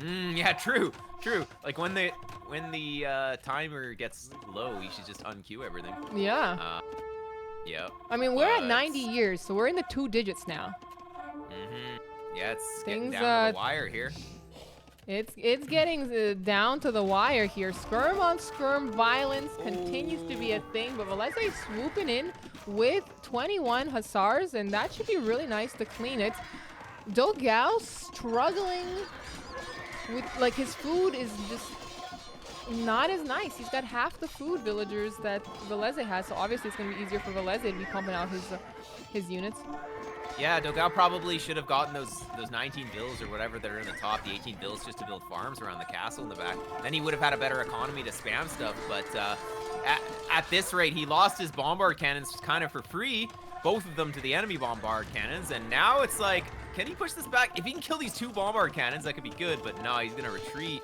Yeah, true. Like when the timer gets low, you should just unqueue everything. Yeah. Yeah. I mean, we're at 90 years, so we're in the 2 digits now. Yeah, it's getting down to the wire here. It's getting down to the wire here. Skirm on skirm violence continues to be a thing, but VILLESE swooping in with 21 hussars, and that should be really nice to clean it. DOGAO struggling with, like, his food is just not as nice. He's got half the food villagers that VILLESE has, so obviously it's going to be easier for VILLESE to be pumping out his units. Yeah, DOGAO probably should have gotten those 19 villas or whatever that are in the top, the 18 villas, just to build farms around the castle in the back. Then he would have had a better economy to spam stuff, but at this rate, he lost his bombard cannons kind of for free, both of them to the enemy bombard cannons, and now it's like, can he push this back? If he can kill these 2 bombard cannons, that could be good, but no, he's going to retreat.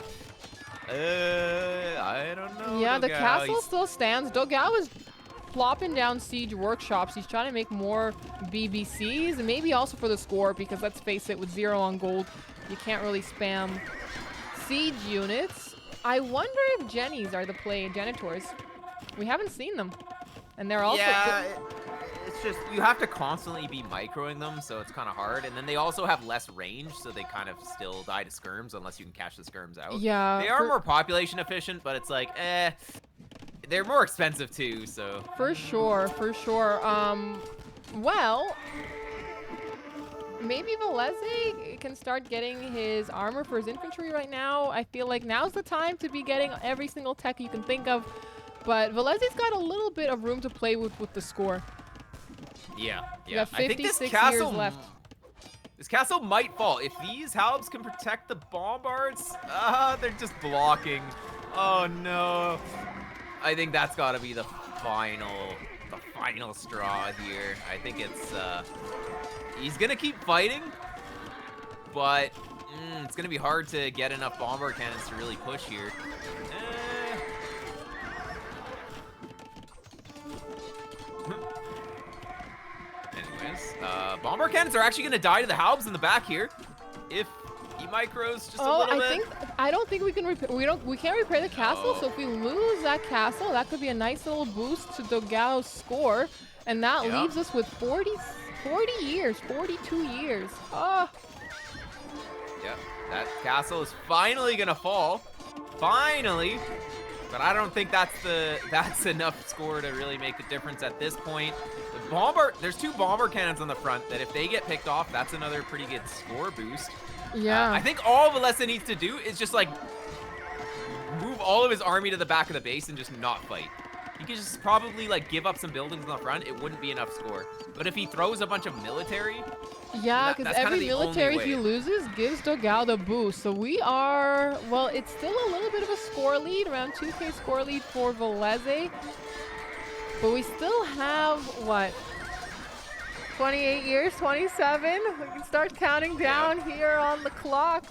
I don't know. Yeah, DOGAO, the castle still stands. DOGAO is plopping down siege workshops. He's trying to make more BBCs, and maybe also for the score, because let's face it, with 0 on gold, you can't really spam siege units. I wonder if Jennies are the play, Genitors. We haven't seen them. And they're also... Yeah, it's just, you have to constantly be microing them, so it's kind of hard. And then they also have less range, so they kind of still die to skirms unless you can catch the skirms out. Yeah. They are more population efficient, but it's like, they're more expensive too, so. For sure. Well, maybe VILLESE can start getting his armor for his infantry right now. I feel like now's the time to be getting every single tech you can think of. But VILLESE's got a little bit of room to play with the score. Yeah. You got 56 I think this castle, years left. This castle might fall. If these halbs can protect the bombards, they're just blocking. Oh no. I think that's got to be the final straw here. I think it's he's gonna keep fighting, but it's gonna be hard to get enough bombard cannons to really push here. Anyways, bombard cannons are actually gonna die to the halbs in the back here if he micros just a little bit. I don't think we can we can't repair the castle, so if we lose that castle, that could be a nice little boost to DOGAO's score, and that leaves us with 40 years, 42 years. Oh. Yep, that castle is finally gonna fall. Finally. But I don't think that's enough score to really make a difference at this point. There's 2 bombard cannons on the front that if they get picked off, that's another pretty good score boost. Yeah. I think all VILLESE needs to do is just like move all of his army to the back of the base and just not fight. He could just probably like give up some buildings on the front. It wouldn't be enough score. But if he throws a bunch of military, yeah, because every military he loses gives DOGAO the boost. So we are, well, it's still a little bit of a score lead, around 2k score lead for VILLESE. But we still have, what, 28 years, 27. We can start counting down here on the clock.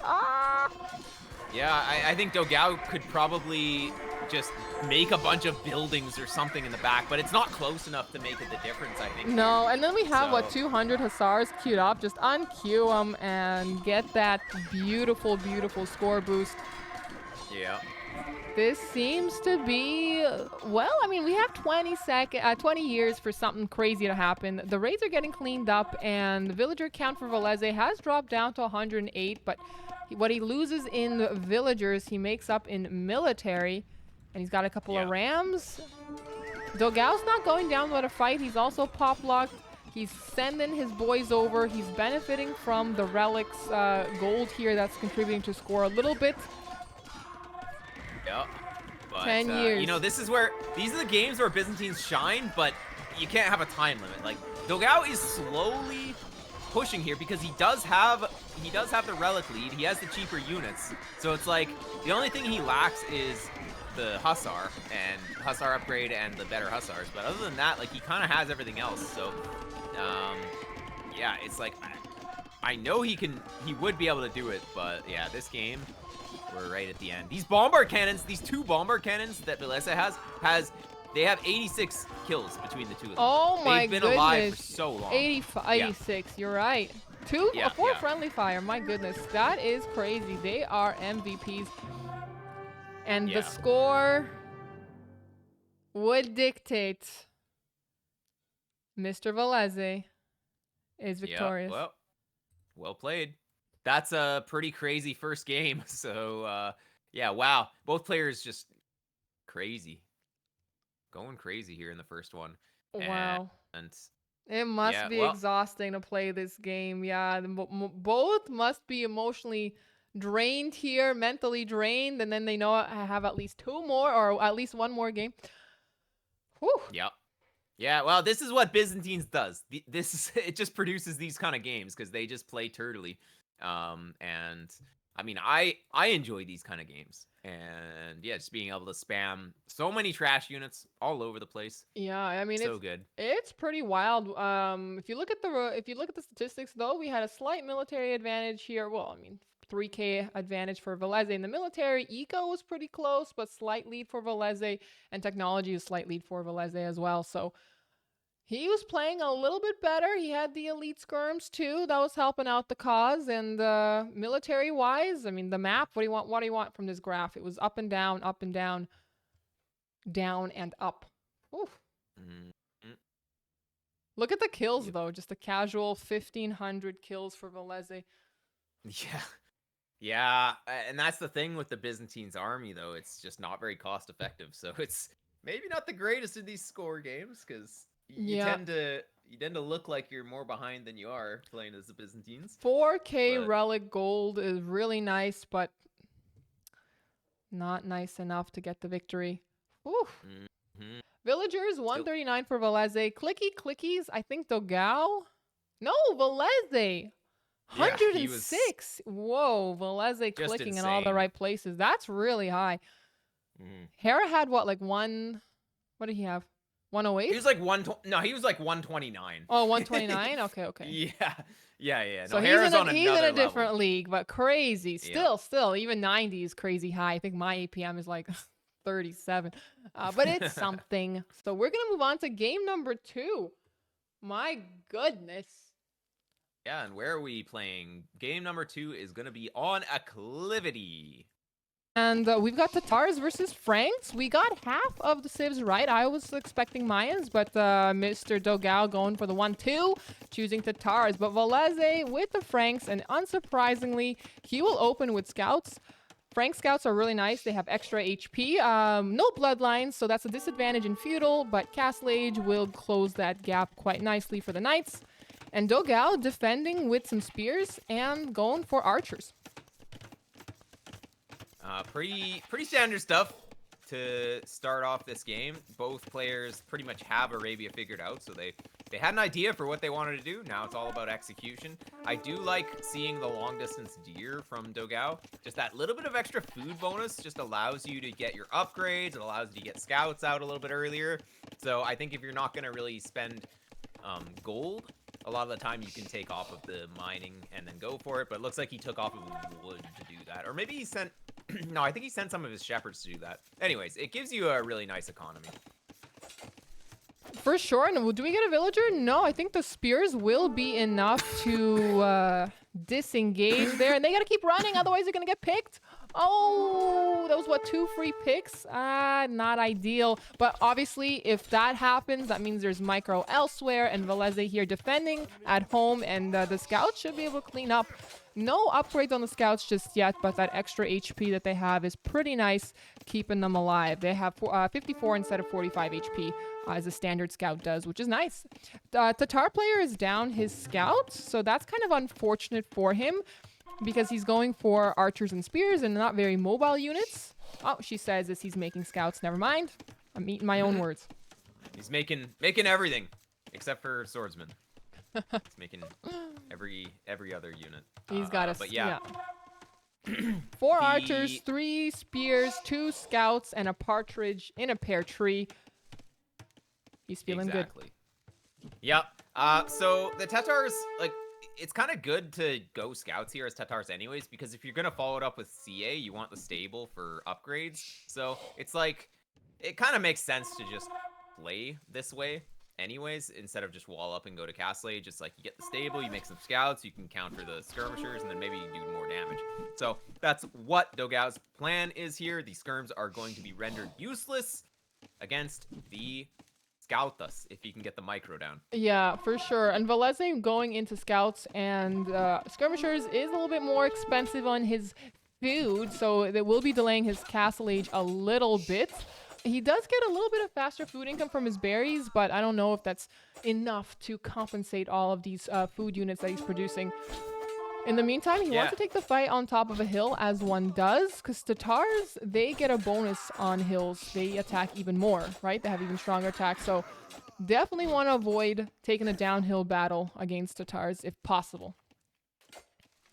Yeah, I think DOGAO could probably just make a bunch of buildings or something in the back, but it's not close enough to make it the difference, I think. No, and then we have, So- 200 Hussars queued up. Just unqueue them and get that beautiful, beautiful score boost. Yeah. This seems to be, well, I mean, we have 20 years for something crazy to happen. The raids are getting cleaned up, and the villager count for VILLESE has dropped down to 108, but what he loses in villagers, he makes up in military, and he's got a couple of rams. DOGAO's not going down without a fight. He's also pop-locked. He's sending his boys over. He's benefiting from the relics gold here that's contributing to score a little bit. Yeah. But, 10 years. You know, these are the games where Byzantines shine, but you can't have a time limit. Like, DOGAO is slowly pushing here because he does have the relic lead. He has the cheaper units. So it's like the only thing he lacks is the Hussar and Hussar upgrade and the better Hussars. But other than that, like, he kind of has everything else. So yeah, it's like I know he would be able to do it, but yeah, this game we're right at the end. These bombard cannons, these two bombard cannons that VILLESE they have 86 kills between the two of them. Oh my goodness. They've been alive for so long. 86, you're right. Four friendly fire, my goodness. That is crazy. They are MVPs. And the score would dictate Mr. VILLESE is victorious. Yeah, well played. That's a pretty crazy first game. So, yeah, wow. Both players just crazy. Going crazy here in the first one. Wow. And it must be exhausting to play this game. Yeah, both must be emotionally drained here, mentally drained, and then they know I have at least two more or at least one more game. Whew. Yep. Yeah, well, this is what Byzantines does. It just produces these kind of games because they just play turtily. And I mean, I enjoy these kind of games, and yeah, just being able to spam so many trash units all over the place. Yeah, I mean, so good. It's pretty wild. If you look at the statistics, though, we had a slight military advantage here. Well, I mean, 3K advantage for VILLESE in the military. Eco was pretty close, but slight lead for VILLESE, and technology is slight lead for VILLESE as well. So he was playing a little bit better. He had the elite skirms too. That was helping out the cause. And military-wise, I mean, the map. What do you want from this graph? It was up and down, down and up. Oof. Mm-hmm. Look at the kills though. Just a casual 1,500 kills for VILLESE. Yeah, and that's the thing with the Byzantines army though. It's just not very cost effective. So it's maybe not the greatest in these score games because you tend to look like you're more behind than you are playing as the Byzantines. 4K relic gold is really nice, but not nice enough to get the victory. Whew. Mm-hmm. Villagers 139 for VILLESE. Clickies. I think DOGAO. No, VILLESE. 106. Whoa, VILLESE clicking in all the right places. That's really high. Hera had what, like one? What did he have? 108? He was like he was like 129. Oh, 129? Okay. Yeah. So no, he's in a different league, but crazy. Still, even 90 is crazy high. I think my APM is like 37. But it's something. So we're going to move on to game number 2. My goodness. Yeah, and where are we playing? Game number 2 is going to be on Acclivity. And we've got Tatars versus Franks. We got half of the civs right. I was expecting Mayans, but Mr. DOGAO going for the 1-2, choosing Tatars. But VILLESE with the Franks, and unsurprisingly, he will open with scouts. Frank scouts are really nice. They have extra HP. No bloodlines, so that's a disadvantage in feudal, but Castle Age will close that gap quite nicely for the knights. And DOGAO defending with some spears and going for archers. Pretty standard stuff to start off this game. Both players pretty much have Arabia figured out, so they had an idea for what they wanted to do. Now it's all about execution. I do like seeing the long distance deer from DOGAO. Just that little bit of extra food bonus just allows you to get your upgrades. It allows you to get scouts out a little bit earlier. So I think if you're not going to really spend gold a lot of the time you can take off of the mining and then go for it, but it looks like he took off of wood to do that. Or maybe he sent... no, I think he sent some of his shepherds to do that. Anyways, it gives you a really nice economy. For sure. And do we get a villager? No, I think the spears will be enough to disengage there. And they got to keep running, otherwise they're going to get picked. Oh, that was what, 2 free picks? Not ideal. But obviously, if that happens, that means there's micro elsewhere. And VILLESE here defending at home. And the scouts should be able to clean up. No upgrades on the scouts just yet, but that extra HP that they have is pretty nice, keeping them alive. They have 54 instead of 45 HP, as a standard scout does, which is nice. Tatar player is down his scout, so that's kind of unfortunate for him because he's going for archers and spears and not very mobile units. Oh, she says as he's making scouts. Never mind. I'm eating my own words. He's making everything except for swordsman. He's making every other unit. He's got us. But yeah. 4 archers, 3 spears, 2 scouts, and a partridge in a pear tree. He's feeling good. Yep. So the Tatars, like, it's kind of good to go scouts here as Tatars anyways, because if you're going to follow it up with CA, you want the stable for upgrades. So it's like, it kind of makes sense to just play this way anyways, instead of just wall up and go to Castle Age. It's like you get the stable, you make some scouts, you can counter the skirmishers, and then maybe you do more damage. So that's what DOGAO's plan is here. The skirms are going to be rendered useless against the Scoutus, if you can get the micro down. Yeah, for sure. And VILLESE going into scouts and skirmishers is a little bit more expensive on his food, so they will be delaying his Castle Age a little bit. He does get a little bit of faster food income from his berries, but I don't know if that's enough to compensate all of these food units that he's producing. In the meantime, he wants to take the fight on top of a hill, as one does, because Tatars, they get a bonus on hills. They attack even more, right? They have even stronger attacks, so definitely want to avoid taking a downhill battle against Tatars if possible.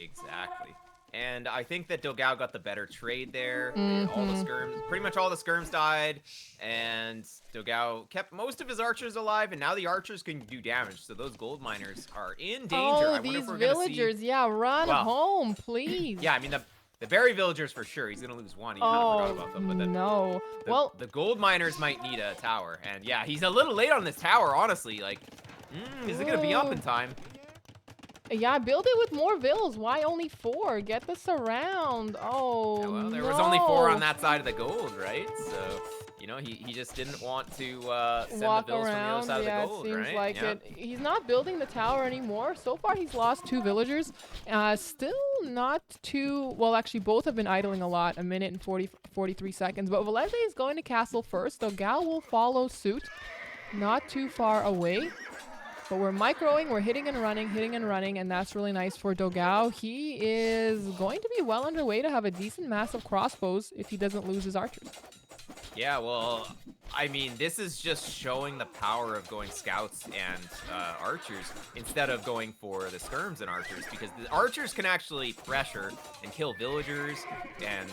Exactly. And I think that DOGAO got the better trade there. All the skirms, pretty much all the skirms died, and DOGAO kept most of his archers alive, and now the archers can do damage. So those gold miners are in danger. Oh, I these villagers, run home, please. Yeah, I mean the berry villagers for sure. He's gonna lose one. He kind of forgot about them. But the gold miners might need a tower, and yeah, he's a little late on this tower. Honestly, like, is it gonna be up in time? Yeah, build it with more vills. Why only 4? Get the surround. Oh, yeah, well, there was only 4 on that side of the gold, right? So, you know, he just didn't want to send the vills from the other side of the gold, it seems right? like it. He's not building the tower anymore. So far, he's lost 2 villagers. Still not too... Well, actually, both have been idling a lot. 1 minute and 43 seconds. But VILLESE is going to castle first. DOGAO will follow suit. Not too far away. But we're microing, we're hitting and running, and that's really nice for DOGAO. He is going to be well underway to have a decent mass of crossbows if he doesn't lose his archers. Yeah, well, I mean, this is just showing the power of going scouts and archers instead of going for the skirms and archers, because the archers can actually pressure and kill villagers, and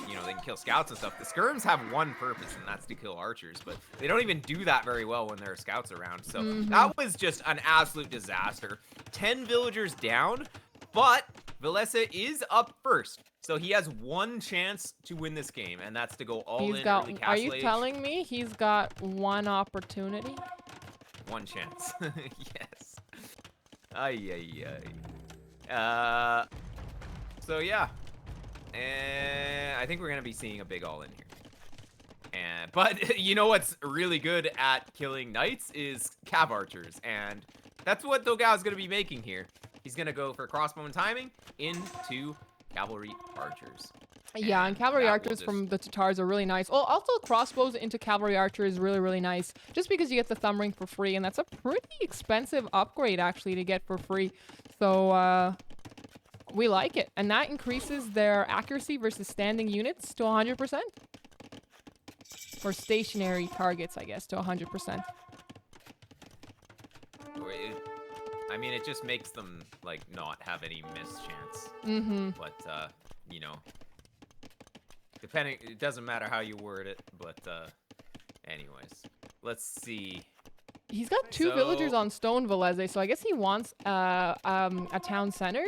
you know, they can kill scouts and stuff. The skirms have one purpose, and that's to kill archers, but they don't even do that very well when there are scouts around. So that was just an absolute disaster. 10 villagers down, but VILLESE is up first. So he has one chance to win this game, and that's to go all in early Castle Are you Age. telling me he's got one opportunity? One chance. Yes. Ay. So yeah. And I think we're going to be seeing a big all in here. But you know what's really good at killing knights is cav archers, and that's what DOGAO is going to be making here. He's going to go for crossbow and timing into cavalry archers. Yeah, and cavalry archers from the Tatars are really nice. Well, also crossbows into cavalry archer is really, really nice, just because you get the thumb ring for free, and that's a pretty expensive upgrade, actually, to get for free. So, we like it. And that increases their accuracy versus standing units to 100%. Or stationary targets, I guess, to 100%. I mean, it just makes them, like, not have any miss chance. But, you know, it doesn't matter how you word it, but, anyways. Let's see. He's got two villagers on stone, VILLESE, so I guess he wants a town center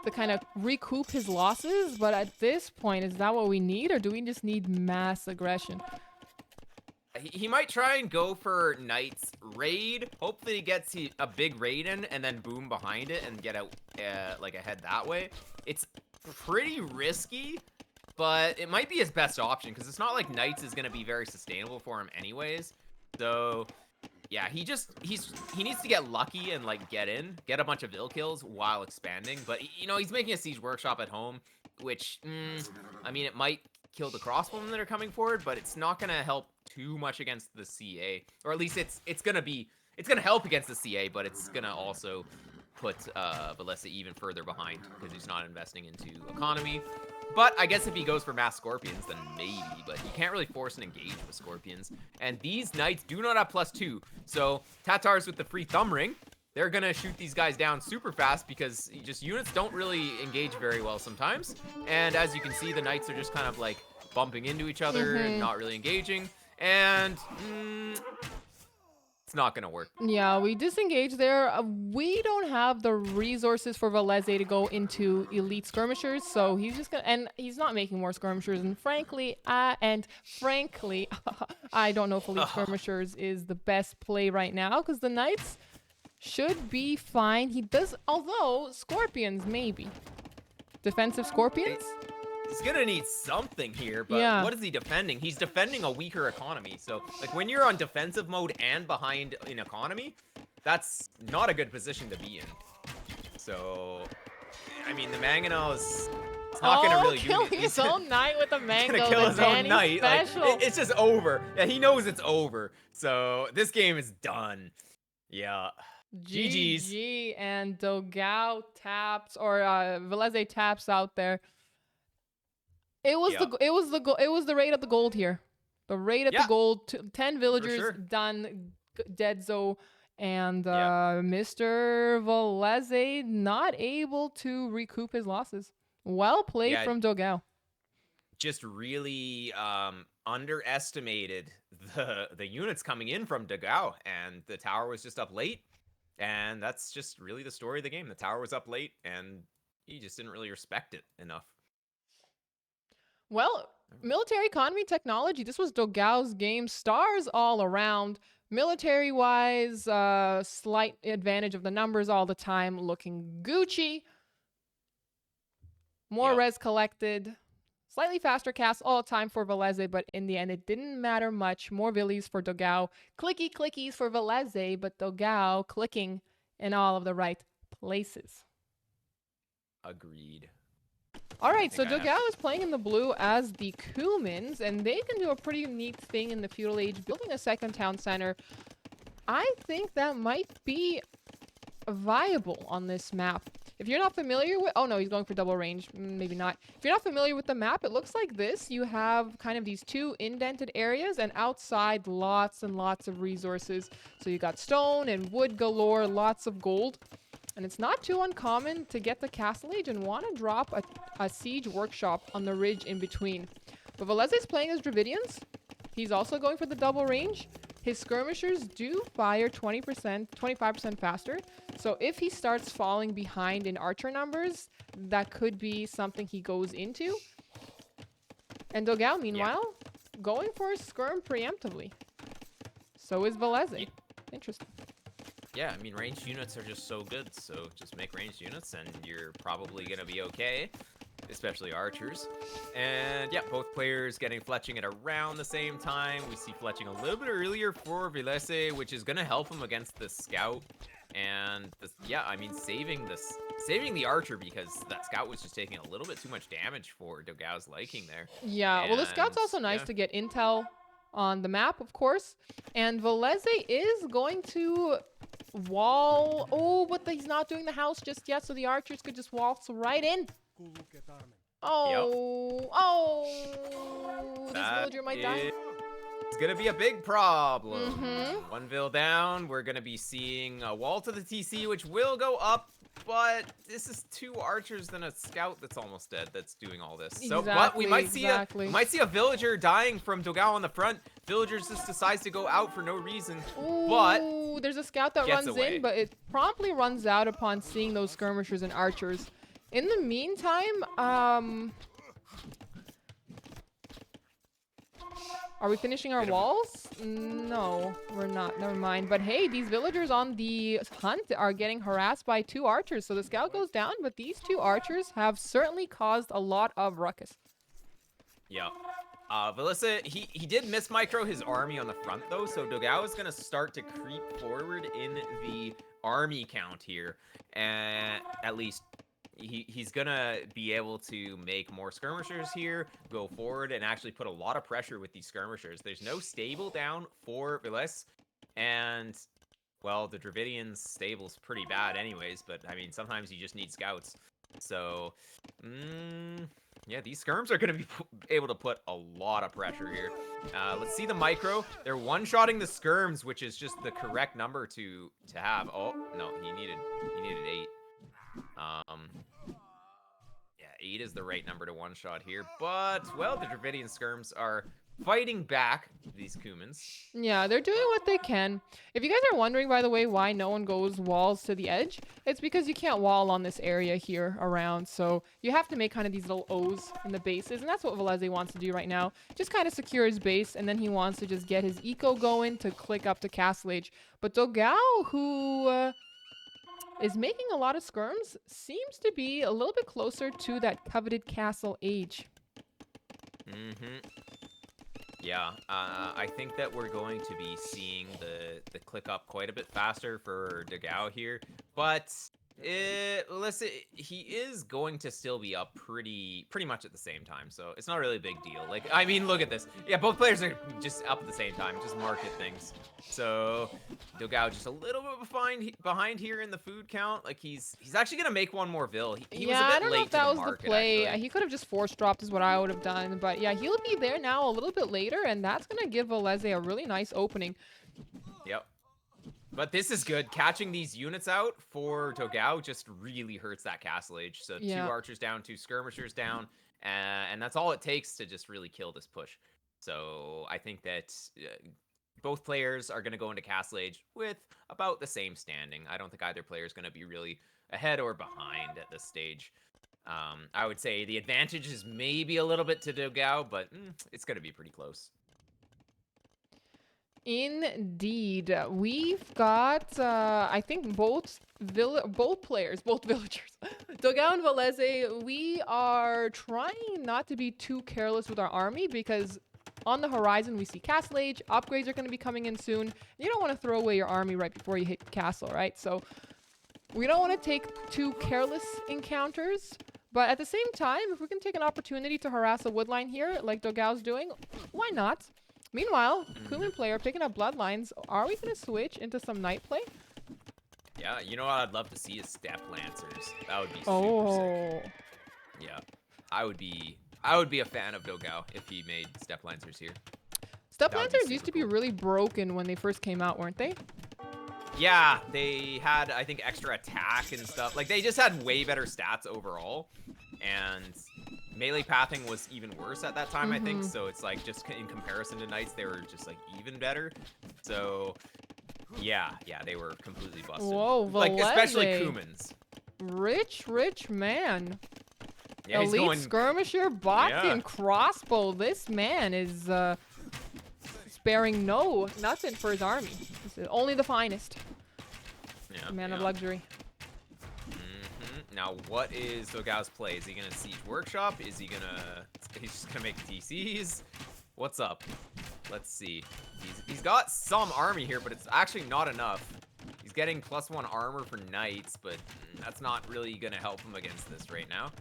to kind of recoup his losses. But at this point, is that what we need, or do we just need mass aggression? He might try and go for Knight's raid. Hopefully he gets a big raid in and then boom behind it and get out like ahead that way. It's pretty risky, but it might be his best option because it's not like Knights is going to be very sustainable for him anyways. So yeah, he needs to get lucky and like get a bunch of ill kills while expanding. But you know, he's making a siege workshop at home, which I mean, it might kill the crossbowmen that are coming forward, but it's not gonna help too much against the CA, or at least it's gonna help against the CA, but it's gonna also put VILLESE even further behind because he's not investing into economy. But I guess if he goes for mass scorpions, then maybe. But you can't really force an engage with scorpions. And these knights do not have +2. So Tatars with the free thumb ring, they're gonna shoot these guys down super fast because just units don't really engage very well sometimes. And as you can see, the knights are just kind of like bumping into each other and not really engaging. And it's not gonna work. Yeah, we disengage there. We don't have the resources for VILLESE to go into elite skirmishers, so he's just gonna, and he's not making more skirmishers. And frankly, I don't know if elite skirmishers is the best play right now because the knights should be fine. He does, although scorpions maybe defensive scorpions. He's gonna need something here, but what is he defending? He's defending a weaker economy. So, like, when you're on defensive mode and behind in economy, that's not a good position to be in. So, I mean, the Mangonel is not gonna really do anything. His own knight with a mango. He's gonna kill his own knight. Like, it's just over. Yeah, he knows it's over. So, this game is done. Yeah. GG's. GG, and DOGAO taps, or VILLESE taps out there. It was the raid at the gold here. The raid at the gold. 10 villagers done, deadzo, and Mr. VILLESE not able to recoup his losses. Well played from DOGAO. Just really underestimated the units coming in from DOGAO, and the tower was just up late, and that's just really the story of the game. The tower was up late, and he just didn't really respect it enough. Well, military economy technology, this was DOGAO's game. Stars all around. Military-wise, slight advantage of the numbers all the time. Looking Gucci. More res collected. Slightly faster cast all the time for VILLESE, but in the end, it didn't matter much. More villies for DOGAO. Clicky clickies for VILLESE, but DOGAO clicking in all of the right places. Agreed. All right, so DOGAO is playing in the blue as the Cumans, and they can do a pretty neat thing in the feudal age, building a second town center. I think that might be viable on this map. If you're not familiar with... Oh, no, he's going for double range. Maybe not. If you're not familiar with the map, it looks like this. You have kind of these two indented areas, and outside, lots and lots of resources. So you got stone and wood galore, lots of gold. And it's not too uncommon to get the Castle Age and want to drop a siege workshop on the ridge in between. But VILLESE is playing as Dravidians. He's also going for the double range. His skirmishers do fire 25% faster. So if he starts falling behind in archer numbers, that could be something he goes into. And DOGAO, meanwhile, going for a skirm preemptively. So is VILLESE. Interesting. Yeah, I mean, ranged units are just so good, so just make ranged units and you're probably going to be okay, especially archers. And yeah, both players getting fletching at around the same time. We see fletching a little bit earlier for VILLESE, which is going to help him against the scout. And yeah, I mean, saving the archer because that scout was just taking a little bit too much damage for DOGAO's liking there. Yeah, well, the scout's also nice to get intel on the map, of course. And VILLESE is going to wall. Oh, but he's not doing the house just yet, so the archers could just waltz right in. This villager might die. It's gonna be a big problem. One vill down. We're gonna be seeing a wall to the TC, which will go up. But this is two archers and a scout that's almost dead that's doing all this. So, but we might see a villager dying from DOGAO on the front. Villagers just decides to go out for no reason. Ooh, But there's a scout that gets runs away. in, but it promptly runs out upon seeing those skirmishers and archers. In the meantime, are we finishing our walls? No, we're not. Never mind. But hey, these villagers on the hunt are getting harassed by 2 archers. So the scout goes down, but these 2 archers have certainly caused a lot of ruckus. Yeah. VILLESE, he did miss micro his army on the front, though, so DOGAO is going to start to creep forward in the army count here. And at least he's going to be able to make more skirmishers here, go forward, and actually put a lot of pressure with these skirmishers. There's no stable down for VILLESE, and, well, the Dravidian's stable's pretty bad anyways, but, I mean, sometimes you just need scouts. So, yeah, these skirms are going to be able to put a lot of pressure here. Let's see the micro. They're one-shotting the skirms, which is just the correct number to have. Oh, no, he needed 8. Yeah, 8 is the right number to one-shot here. But, well, the Dravidian skirms are fighting back these Kumans. Yeah, they're doing what they can. If you guys are wondering, by the way, why no one goes walls to the edge, it's because you can't wall on this area here around. So you have to make kind of these little O's in the bases, and that's what VILLESE wants to do right now. Just kind of secure his base, and then he wants to just get his eco going to click up to Castle Age. But DOGAO, who is making a lot of skirms, seems to be a little bit closer to that coveted Castle Age. Yeah, I think that we're going to be seeing the click up quite a bit faster for DOGAO here, but listen, he is going to still be up pretty much at the same time, so it's not really a big deal. Like, I mean, look at this. Yeah, both players are just up at the same time, just market things. So DOGAO just a little bit behind here in the food count. Like, he's actually gonna make one more Vill. He was a bit I don't know late if that to was market, the play. actually. He could have just force dropped is what I would have done. But yeah, he'll be there now a little bit later, and that's going to give VILLESE a really nice opening. Yep. But this is good. Catching these units out for DOGAO just really hurts that Castle Age. So 2 archers down, 2 skirmishers down, and that's all it takes to just really kill this push. So I think that both players are going to go into Castle Age with about the same standing. I don't think either player is going to be really ahead or behind at this stage. I would say the advantage is maybe a little bit to DOGAO, but it's going to be pretty close. Indeed. We've got, I think, both players, both villagers, DOGAO and VILLESE, we are trying not to be too careless with our army because on the horizon we see Castle Age, upgrades are going to be coming in soon. You don't want to throw away your army right before you hit Castle, right? So we don't want to take too careless encounters, but at the same time, if we can take an opportunity to harass a woodline here, like DOGAO's doing, why not? Meanwhile, Kuman player picking up bloodlines. Are we going to switch into some night play? Yeah, you know what I'd love to see is Step Lancers. That would be super sick. Yeah, I would be a fan of DOGAO if he made Step Lancers here. Step Lancers used to be really broken when they first came out, weren't they? Yeah, they had, I think, extra attack and stuff. Like, they just had way better stats overall. And melee pathing was even worse at that time, I think. So it's like, just in comparison to Knights, they were just, like, even better. So, yeah, they were completely busted. Whoa, like, especially VILLESE. Kumans. Rich man. Yeah, he's Elite going... skirmisher, botkin, crossbow. This man is sparing nothing for his army. This is only the finest. Yeah, Man of luxury. Now, what is DOGAO's play? Is he gonna Siege Workshop? Is he gonna... He's just gonna make DCs? What's up? Let's see. He's got some army here, but it's actually not enough. He's getting +1 armor for Knights, but that's not really gonna help him against this right now.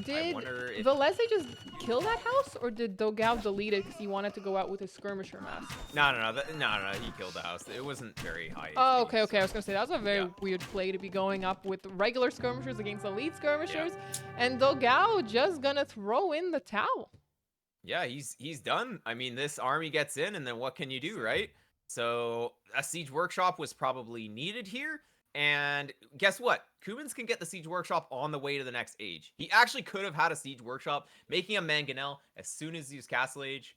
Did if... VILLESE just kill that house, or did DOGAO delete it because he wanted to go out with his skirmisher mask? No, he killed the house. It wasn't very high. Oh, okay. I was gonna say, that was a very weird play to be going up with regular skirmishers against elite skirmishers, and DOGAO just gonna throw in the towel. Yeah, he's done. I mean, this army gets in, and then what can you do, right? So a Siege Workshop was probably needed here. And guess what? Kumans can get the Siege Workshop on the way to the next age. He actually could have had a Siege Workshop, making a Mangonel as soon as he used Castle Age.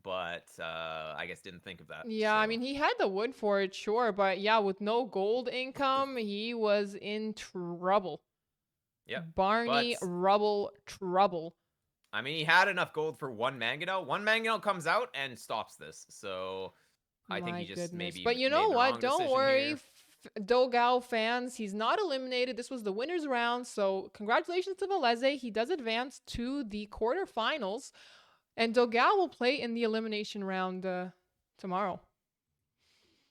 but I guess didn't think of that. Yeah, so. I mean, he had the wood for it, sure, but yeah, with no gold income, he was in trouble. Yep. Barney But Rubble trouble. I mean, he had enough gold for one mangonel. One mangonel comes out and stops this. So I think My he just goodness. maybe But you know made the what? wrong Don't decision worry, here. DOGAO fans. He's not eliminated. This was the winner's round. So congratulations to VILLESE. He does advance to the quarterfinals. And DOGAO will play in the elimination round tomorrow.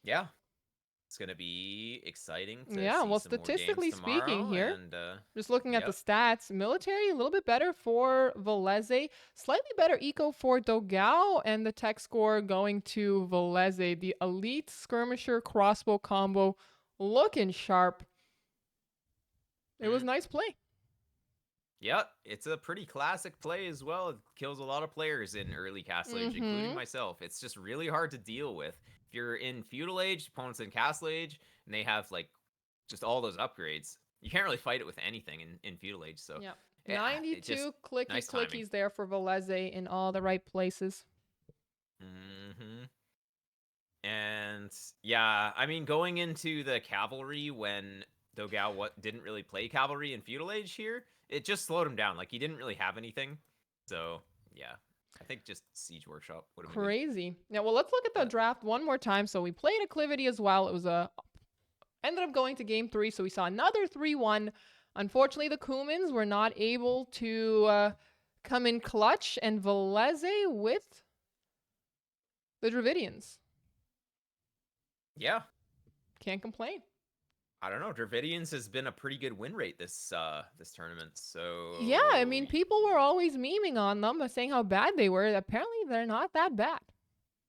Yeah. It's going to be exciting to Yeah, see well, some more games statistically speaking tomorrow. here, And just looking at the yep. stats, military a little bit better for VILLESE, slightly better eco for DOGAO, and the tech score going to VILLESE. The elite skirmisher crossbow combo looking sharp. It was nice play. Yep, it's a pretty classic play as well. It kills a lot of players in early Castle Age, including myself. It's just really hard to deal with. If you're in Feudal Age, opponents in Castle Age, and they have like just all those upgrades, you can't really fight it with anything in Feudal Age. So yeah, yeah, 92 clicky nice clickies timing. there for VILLESE in all the right places. And yeah, I mean, going into the cavalry when DOGAO didn't really play cavalry in Feudal Age here, it just slowed him down. Like, he didn't really have anything. So, yeah. I think just Siege Workshop would have been Crazy. Yeah, well, let's look at the draft one more time. So we played Acclivity as well. It was ended up going to game 3, so we saw another 3-1. Unfortunately, the Cumans were not able to come in clutch, and VILLESE with the Dravidians. Yeah. Can't complain. I don't know. Dravidians has been a pretty good win rate this tournament. So yeah, I mean, people were always memeing on them, saying how bad they were. Apparently, they're not that bad.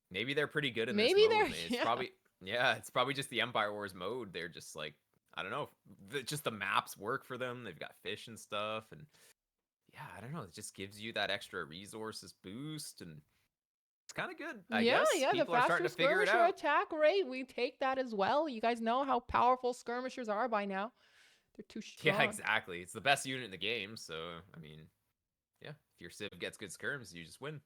Maybe they're pretty good in Maybe this mode. It's probably just the Empire Wars mode. They're just like, I don't know. Just the maps work for them. They've got fish and stuff, and yeah, I don't know. It just gives you that extra resources boost, and it's kind of good. I guess. Yeah, People the are starting faster to figure it skirmisher out. attack rate, we take that as well. You guys know how powerful skirmishers are by now. They're too strong. Yeah, exactly. It's the best unit in the game, so I mean, yeah, if your Civ gets good skirms, you just win.